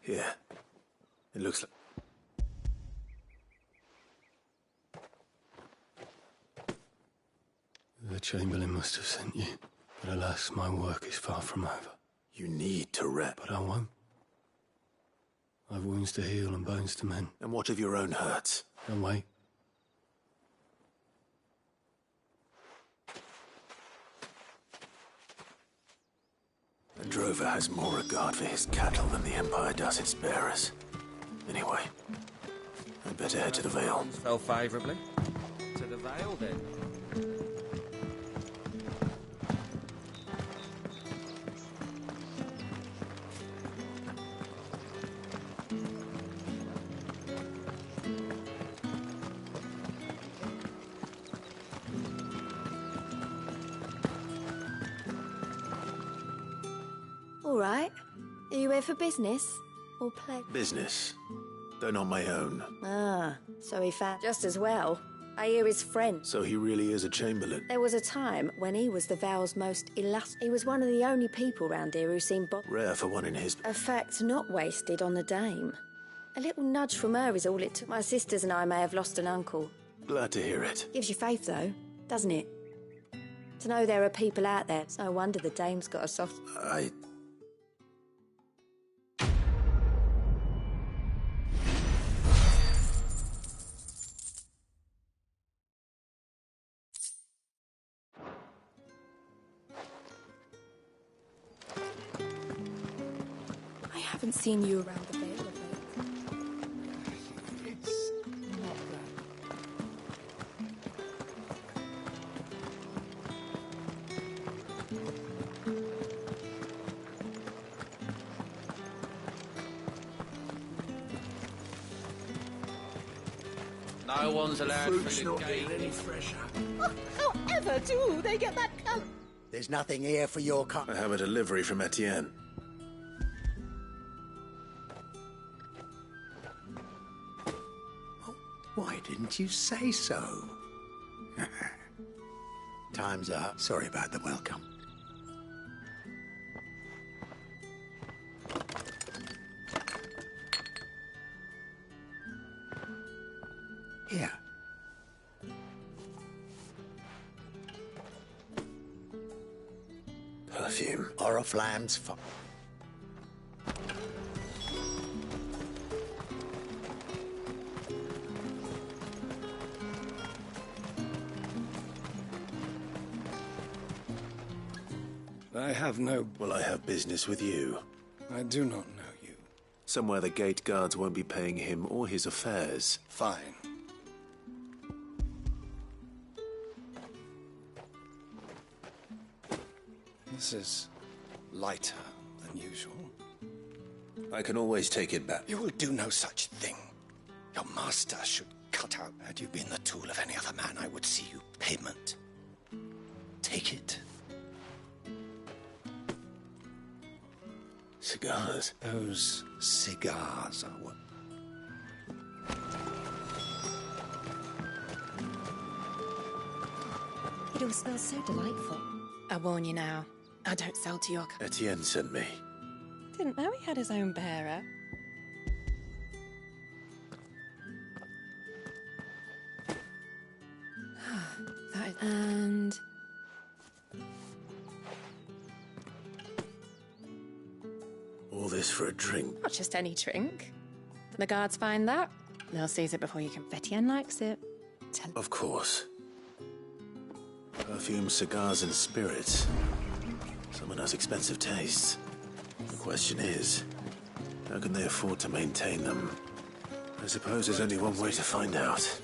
Speaker 24: Here. It looks like...
Speaker 14: The Chamberlain must have sent you. But alas, my work is far from over.
Speaker 24: You need to rest.
Speaker 14: But I won't. I've wounds to heal and bones to mend.
Speaker 24: And what of your own hurts?
Speaker 14: And wait.
Speaker 24: A drover has more regard for his cattle than the Empire does its bearers. Anyway, I'd better head to the Vale.
Speaker 11: Fell favourably. To the Vale, then.
Speaker 5: All right. Are you here for business? Or play?
Speaker 24: Business, though not my own.
Speaker 5: Ah, so he found just as well. I hear his friend.
Speaker 24: So he really is a Chamberlain.
Speaker 5: There was a time when he was the Vale's most illustrious. He was one of the only people round here who seemed
Speaker 24: rare for one in his...
Speaker 5: A fact not wasted on the dame. A little nudge from her is all it took. My sisters and I may have lost an uncle.
Speaker 24: Glad to hear it.
Speaker 5: Gives you faith, though, doesn't it? To know there are people out there. It's no wonder the dame's got a soft...
Speaker 6: I haven't seen you around the Vale of late.
Speaker 10: It's not that.
Speaker 20: No one's allowed
Speaker 2: Fruit's
Speaker 20: through the
Speaker 2: not
Speaker 20: gate.
Speaker 2: getting any fresher.
Speaker 6: However do they get that colour?
Speaker 17: There's nothing here for your
Speaker 24: I have a delivery from Etienne.
Speaker 17: Why didn't you say so? Time's up. Sorry about the welcome. Here.
Speaker 24: Perfume.
Speaker 17: Oriflamme's fine.
Speaker 24: I have no... Well, I have business with you.
Speaker 14: I do not know you.
Speaker 24: Somewhere the gate guards won't be paying him or his affairs.
Speaker 14: Fine. This is lighter than usual.
Speaker 24: I can always take it back.
Speaker 14: You will do no such thing. Your master should cut out. Had you been the tool of any other man, I would see you payment. Take it.
Speaker 24: Cigars?
Speaker 14: Those cigars are what...
Speaker 6: It all smells so delightful. I warn you now, I don't sell to your...
Speaker 24: Etienne sent me.
Speaker 6: Didn't know he had his own bearer. And...
Speaker 24: All this for a drink.
Speaker 6: not just any drink. The guards find that, they'll seize it before you can... Etienne likes it. tell...
Speaker 15: Of course. Perfume, cigars, and spirits. Someone has expensive tastes. The question is, how can they afford to maintain them? I suppose there's only one way to find out.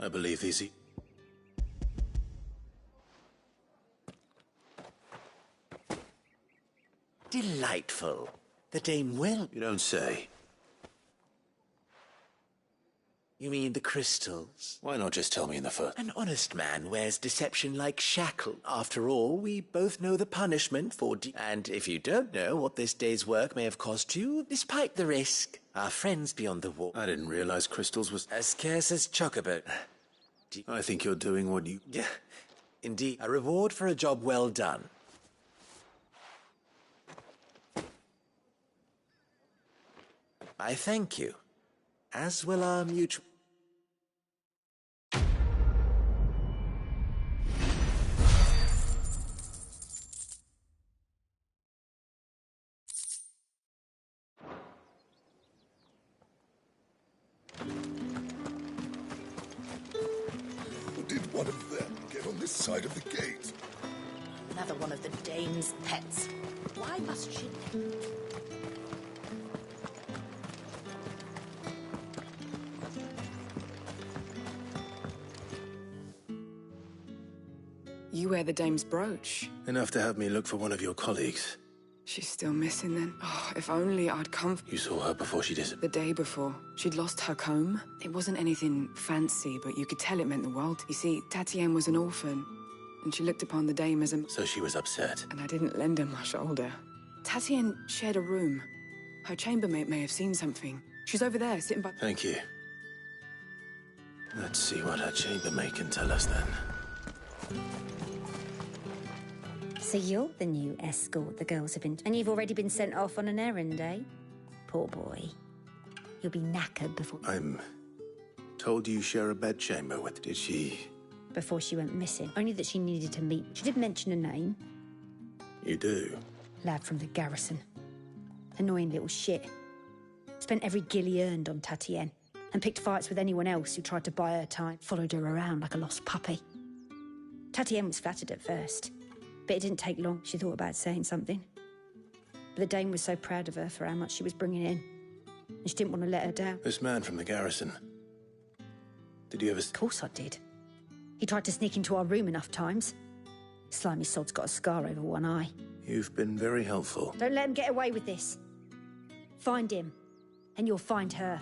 Speaker 15: I believe these...
Speaker 17: Delightful. The Dame will.
Speaker 15: You don't say.
Speaker 17: You mean the crystals?
Speaker 15: Why not just tell me in the first...
Speaker 17: An honest man wears deception like shackle. After all, we both know the punishment for and if you don't know what this day's work may have cost you, despite the risk, our friends beyond the wall...
Speaker 15: I didn't realize crystals was...
Speaker 17: as scarce as chocolate.
Speaker 15: I think you're doing what you...
Speaker 17: Yeah, indeed. A reward for a job well done. I thank you, as will our mutual...
Speaker 23: Did one of them get on this side of the gate?
Speaker 6: Another one of the Dame's pets. Why must she...
Speaker 13: You wear the Dame's brooch.
Speaker 15: Enough to have me look for one of your colleagues.
Speaker 13: She's still missing then. Oh, if only I'd come...
Speaker 15: You saw her before she disappeared?
Speaker 13: The day before. She'd lost her comb. It wasn't anything fancy, but you could tell it meant the world. You see, Tatienne was an orphan, and she looked upon the Dame as a...
Speaker 15: So she was upset?
Speaker 13: And I didn't lend her my shoulder. Tatienne shared a room. Her chambermaid may have seen something. She's over there, sitting by...
Speaker 15: Thank you. Let's see what her chambermaid can tell us then.
Speaker 5: So you're the new escort the girls have been... And you've already been sent off on an errand, eh? Poor boy. You'll be knackered before...
Speaker 15: I'm told you share a bedchamber with... Did she...
Speaker 5: Before she went missing. Only that she needed to meet... She did mention a name.
Speaker 15: You do?
Speaker 5: Lad from the garrison. Annoying little shit. Spent every guil he earned on Tatienne. And picked fights with anyone else who tried to buy her time. Followed her around like a lost puppy. Tatienne was flattered at first. But it didn't take long. She thought about saying something. But the Dame was so proud of her for how much she was bringing in. And she didn't want to let her down.
Speaker 15: This man from the garrison. Did you ever...
Speaker 5: Of course I did. He tried to sneak into our room enough times. Slimy sod's got a scar over one eye.
Speaker 15: You've been very helpful.
Speaker 5: Don't let him get away with this. Find him, and you'll find her.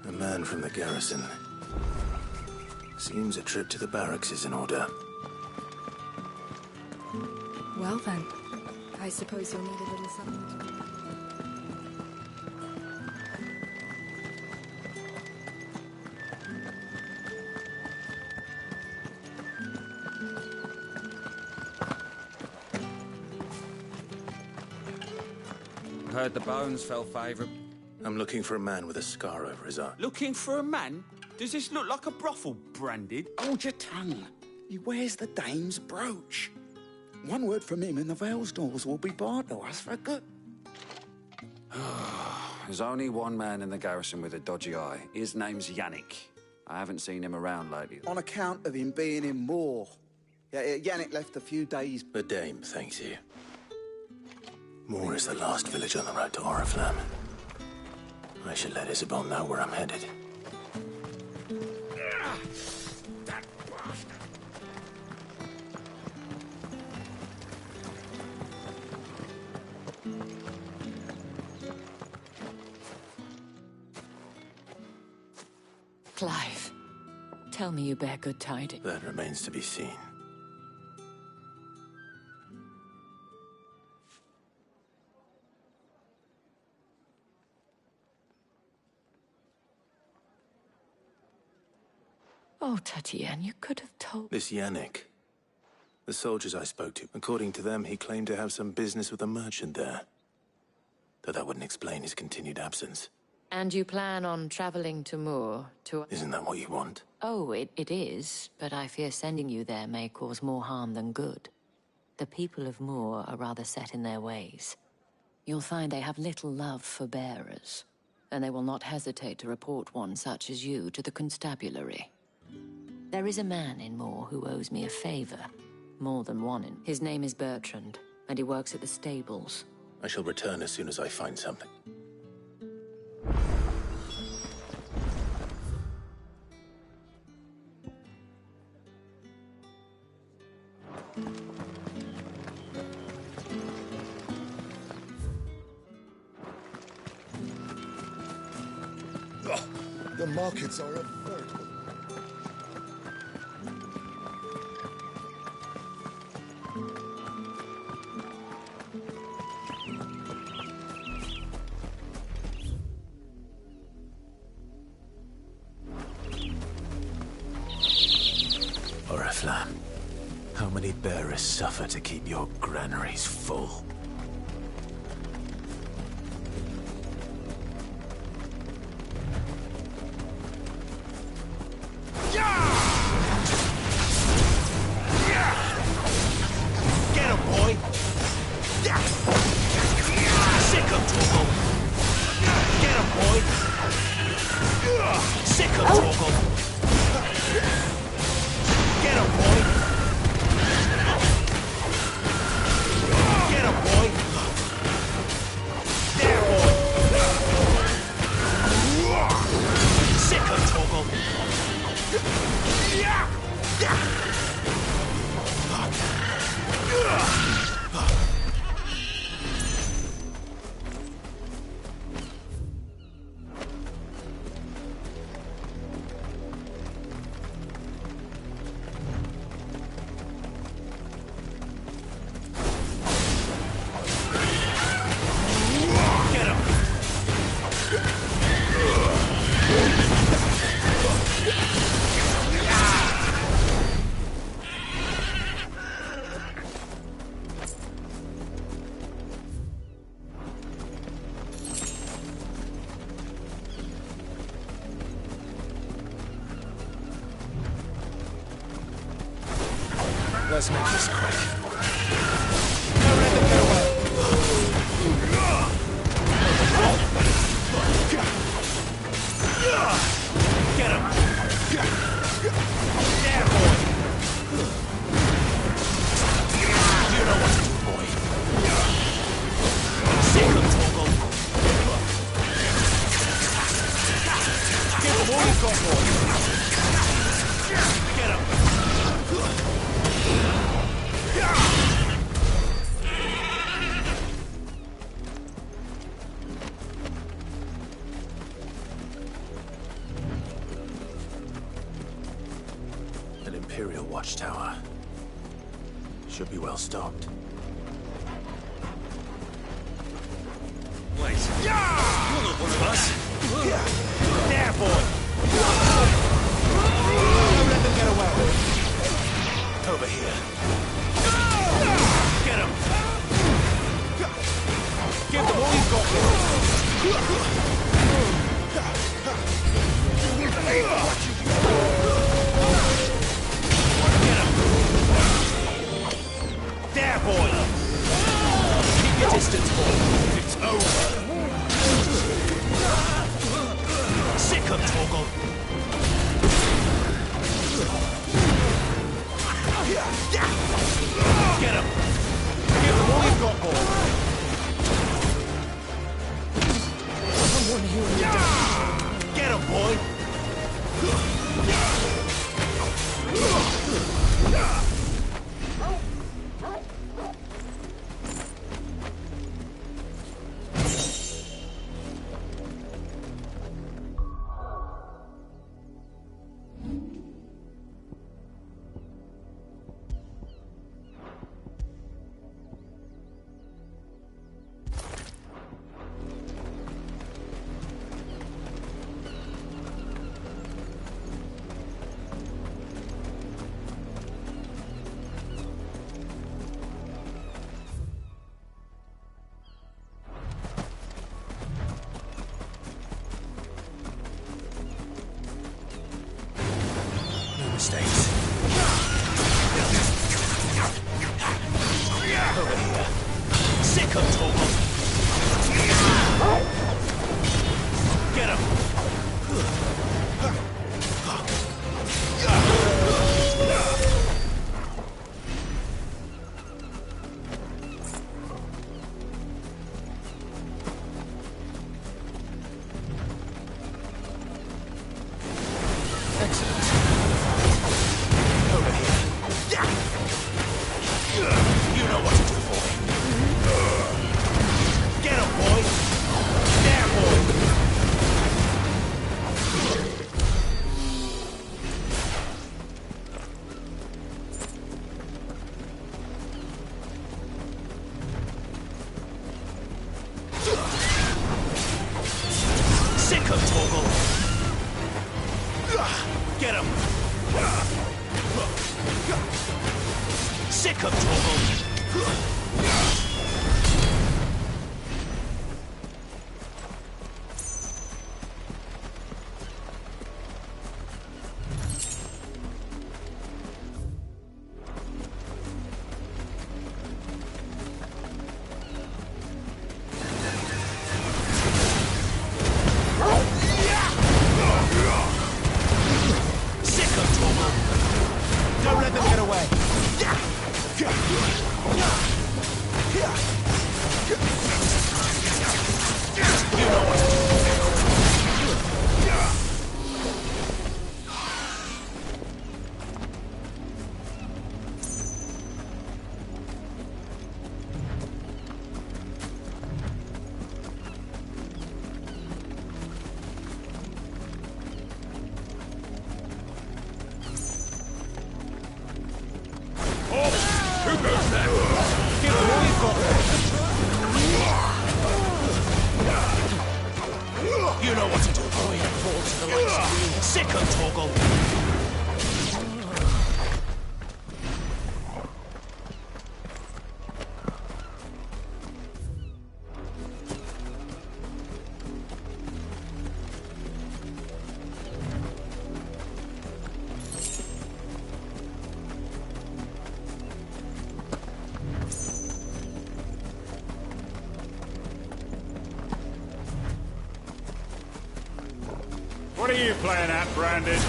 Speaker 15: A man from the garrison. Seems a trip to the barracks is in order.
Speaker 13: Well then, I suppose you'll need a little something.
Speaker 11: Heard the bones fell favourable.
Speaker 15: I'm looking for a man with a scar over his eye.
Speaker 9: Looking for a man? Does this look like a brothel, Branded?
Speaker 8: Hold your tongue. He wears the Dame's brooch. One word from him and the Vale's doors will be barred to us for good.
Speaker 11: There's only one man in the garrison with a dodgy eye. His name's Yannick. I haven't seen him around lately.
Speaker 8: On account of him being in war. Yeah, Yannick left a few days...
Speaker 15: The Dame thanks you. Moore is the last village on the road to Oriflamme. I should let Isabel know where I'm headed.
Speaker 8: That bastard!
Speaker 3: Clive, tell me you bear good tidings.
Speaker 15: That remains to be seen.
Speaker 3: Oh, Tatienne, you could have told...
Speaker 15: This Yannick. The soldiers I spoke to, according to them, he claimed to have some business with a merchant there. though that wouldn't explain his continued absence.
Speaker 3: And you plan on traveling to Moor to...
Speaker 15: Isn't that what you want?
Speaker 3: Oh, it is, but I fear sending you there may cause more harm than good. The people of Moor are rather set in their ways. You'll find they have little love for bearers, and they will not hesitate to report one such as you to the constabulary. There is a man in Moor who owes me a favor. More than one in. His name is Bertrand, and he works at the stables.
Speaker 15: I shall return as soon as I find something.
Speaker 23: The markets are a veritable...
Speaker 15: Oriflamme, how many bearers suffer to keep your granaries full?
Speaker 12: Let's make this quick. Get him! There, boy! You know what to do, boy. Sick him, Torgal! Give him all you've got, boy! Get him!
Speaker 15: An Imperial watchtower. Should be well stocked.
Speaker 12: Wait. You're not one of us. There, boy! Don't let them get away.
Speaker 15: Over here.
Speaker 12: Get him! Give them all you've got, Get him! There, boy! Keep your distance, boy. It's over. Sick him, Torgal. Get him! Give them all you've got, boy! Someone here. Get him, boy! Sick of Torgal! Get him! Excellent. Over here. You know what to do for me. Get him, boy! There, boy! Sick of Torgal! Get him! Sick of Torgal! Sick of Torgal! Don't let them get away! You know what to do. Who goes there? Give them all you've got there. You know what to do, boy. Fall to the likes of you. Sick of Torgal.
Speaker 4: What are you playing at, Brandon?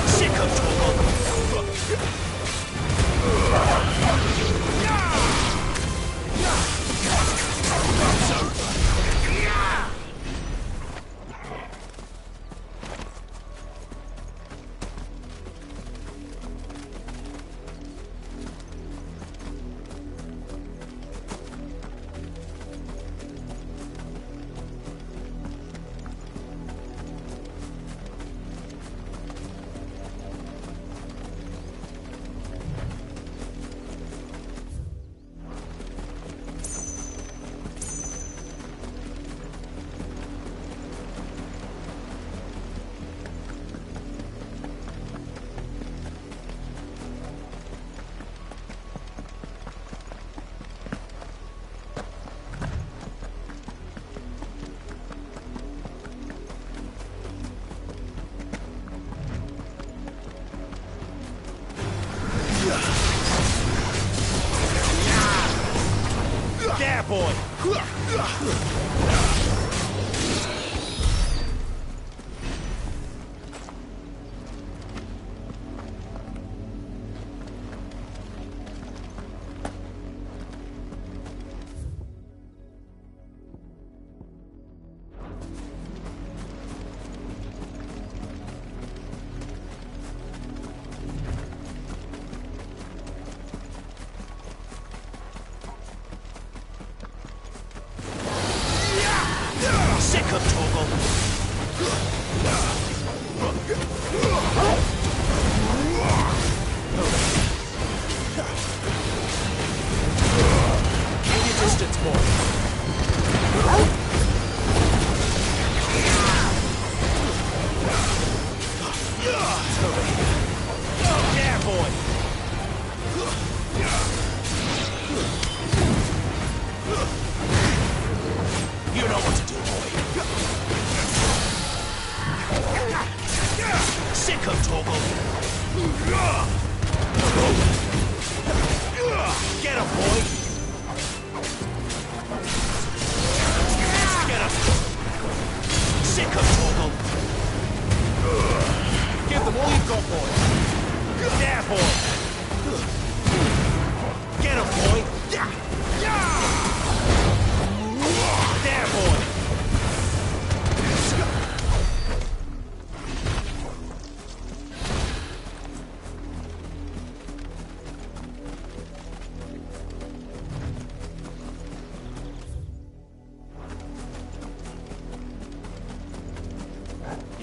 Speaker 12: Sick of Torgal. There, boy!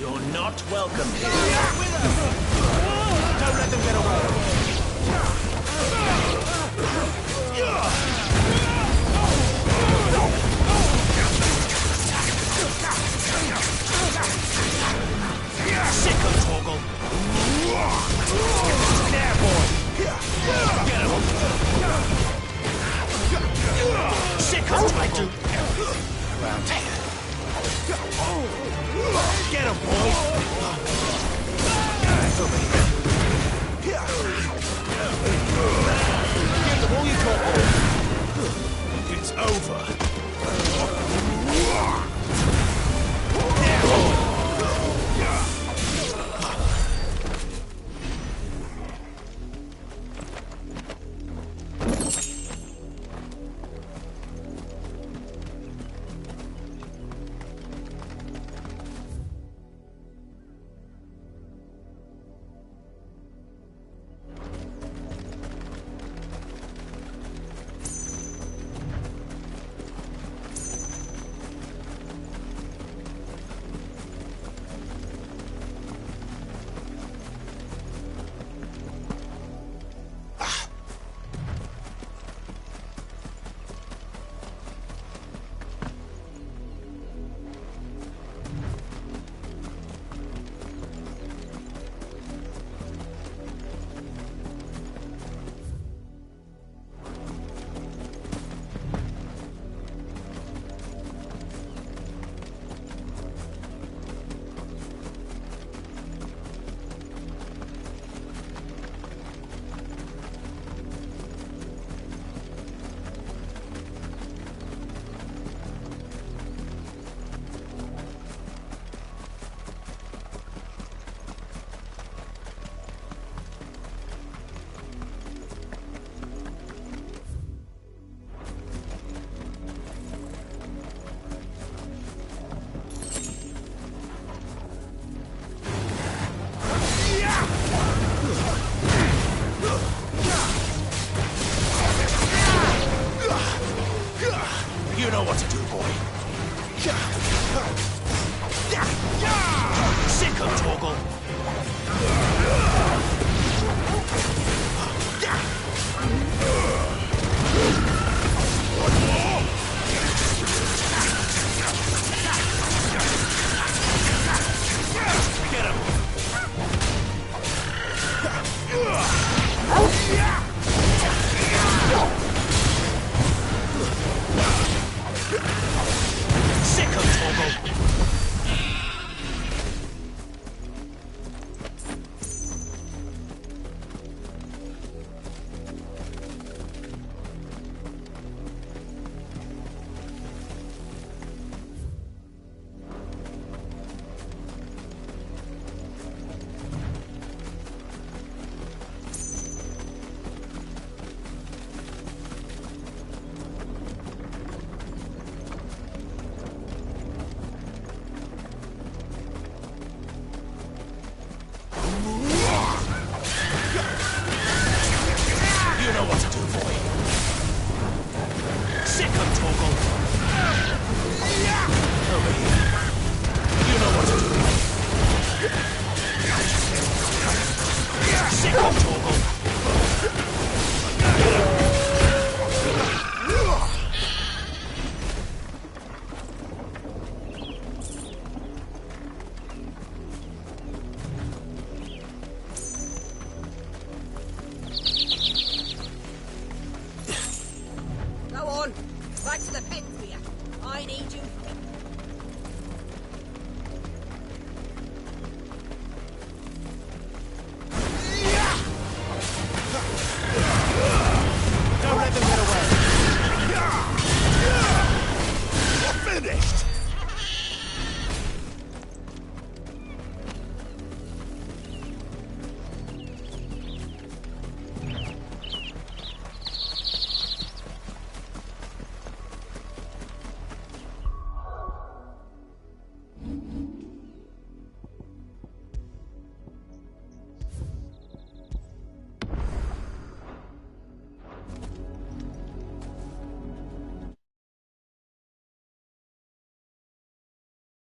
Speaker 12: You're not welcome here. Don't let them get away. Sick of Torgal. There, boy. Get him. Sick of Torgal. Around here. Get him, boy.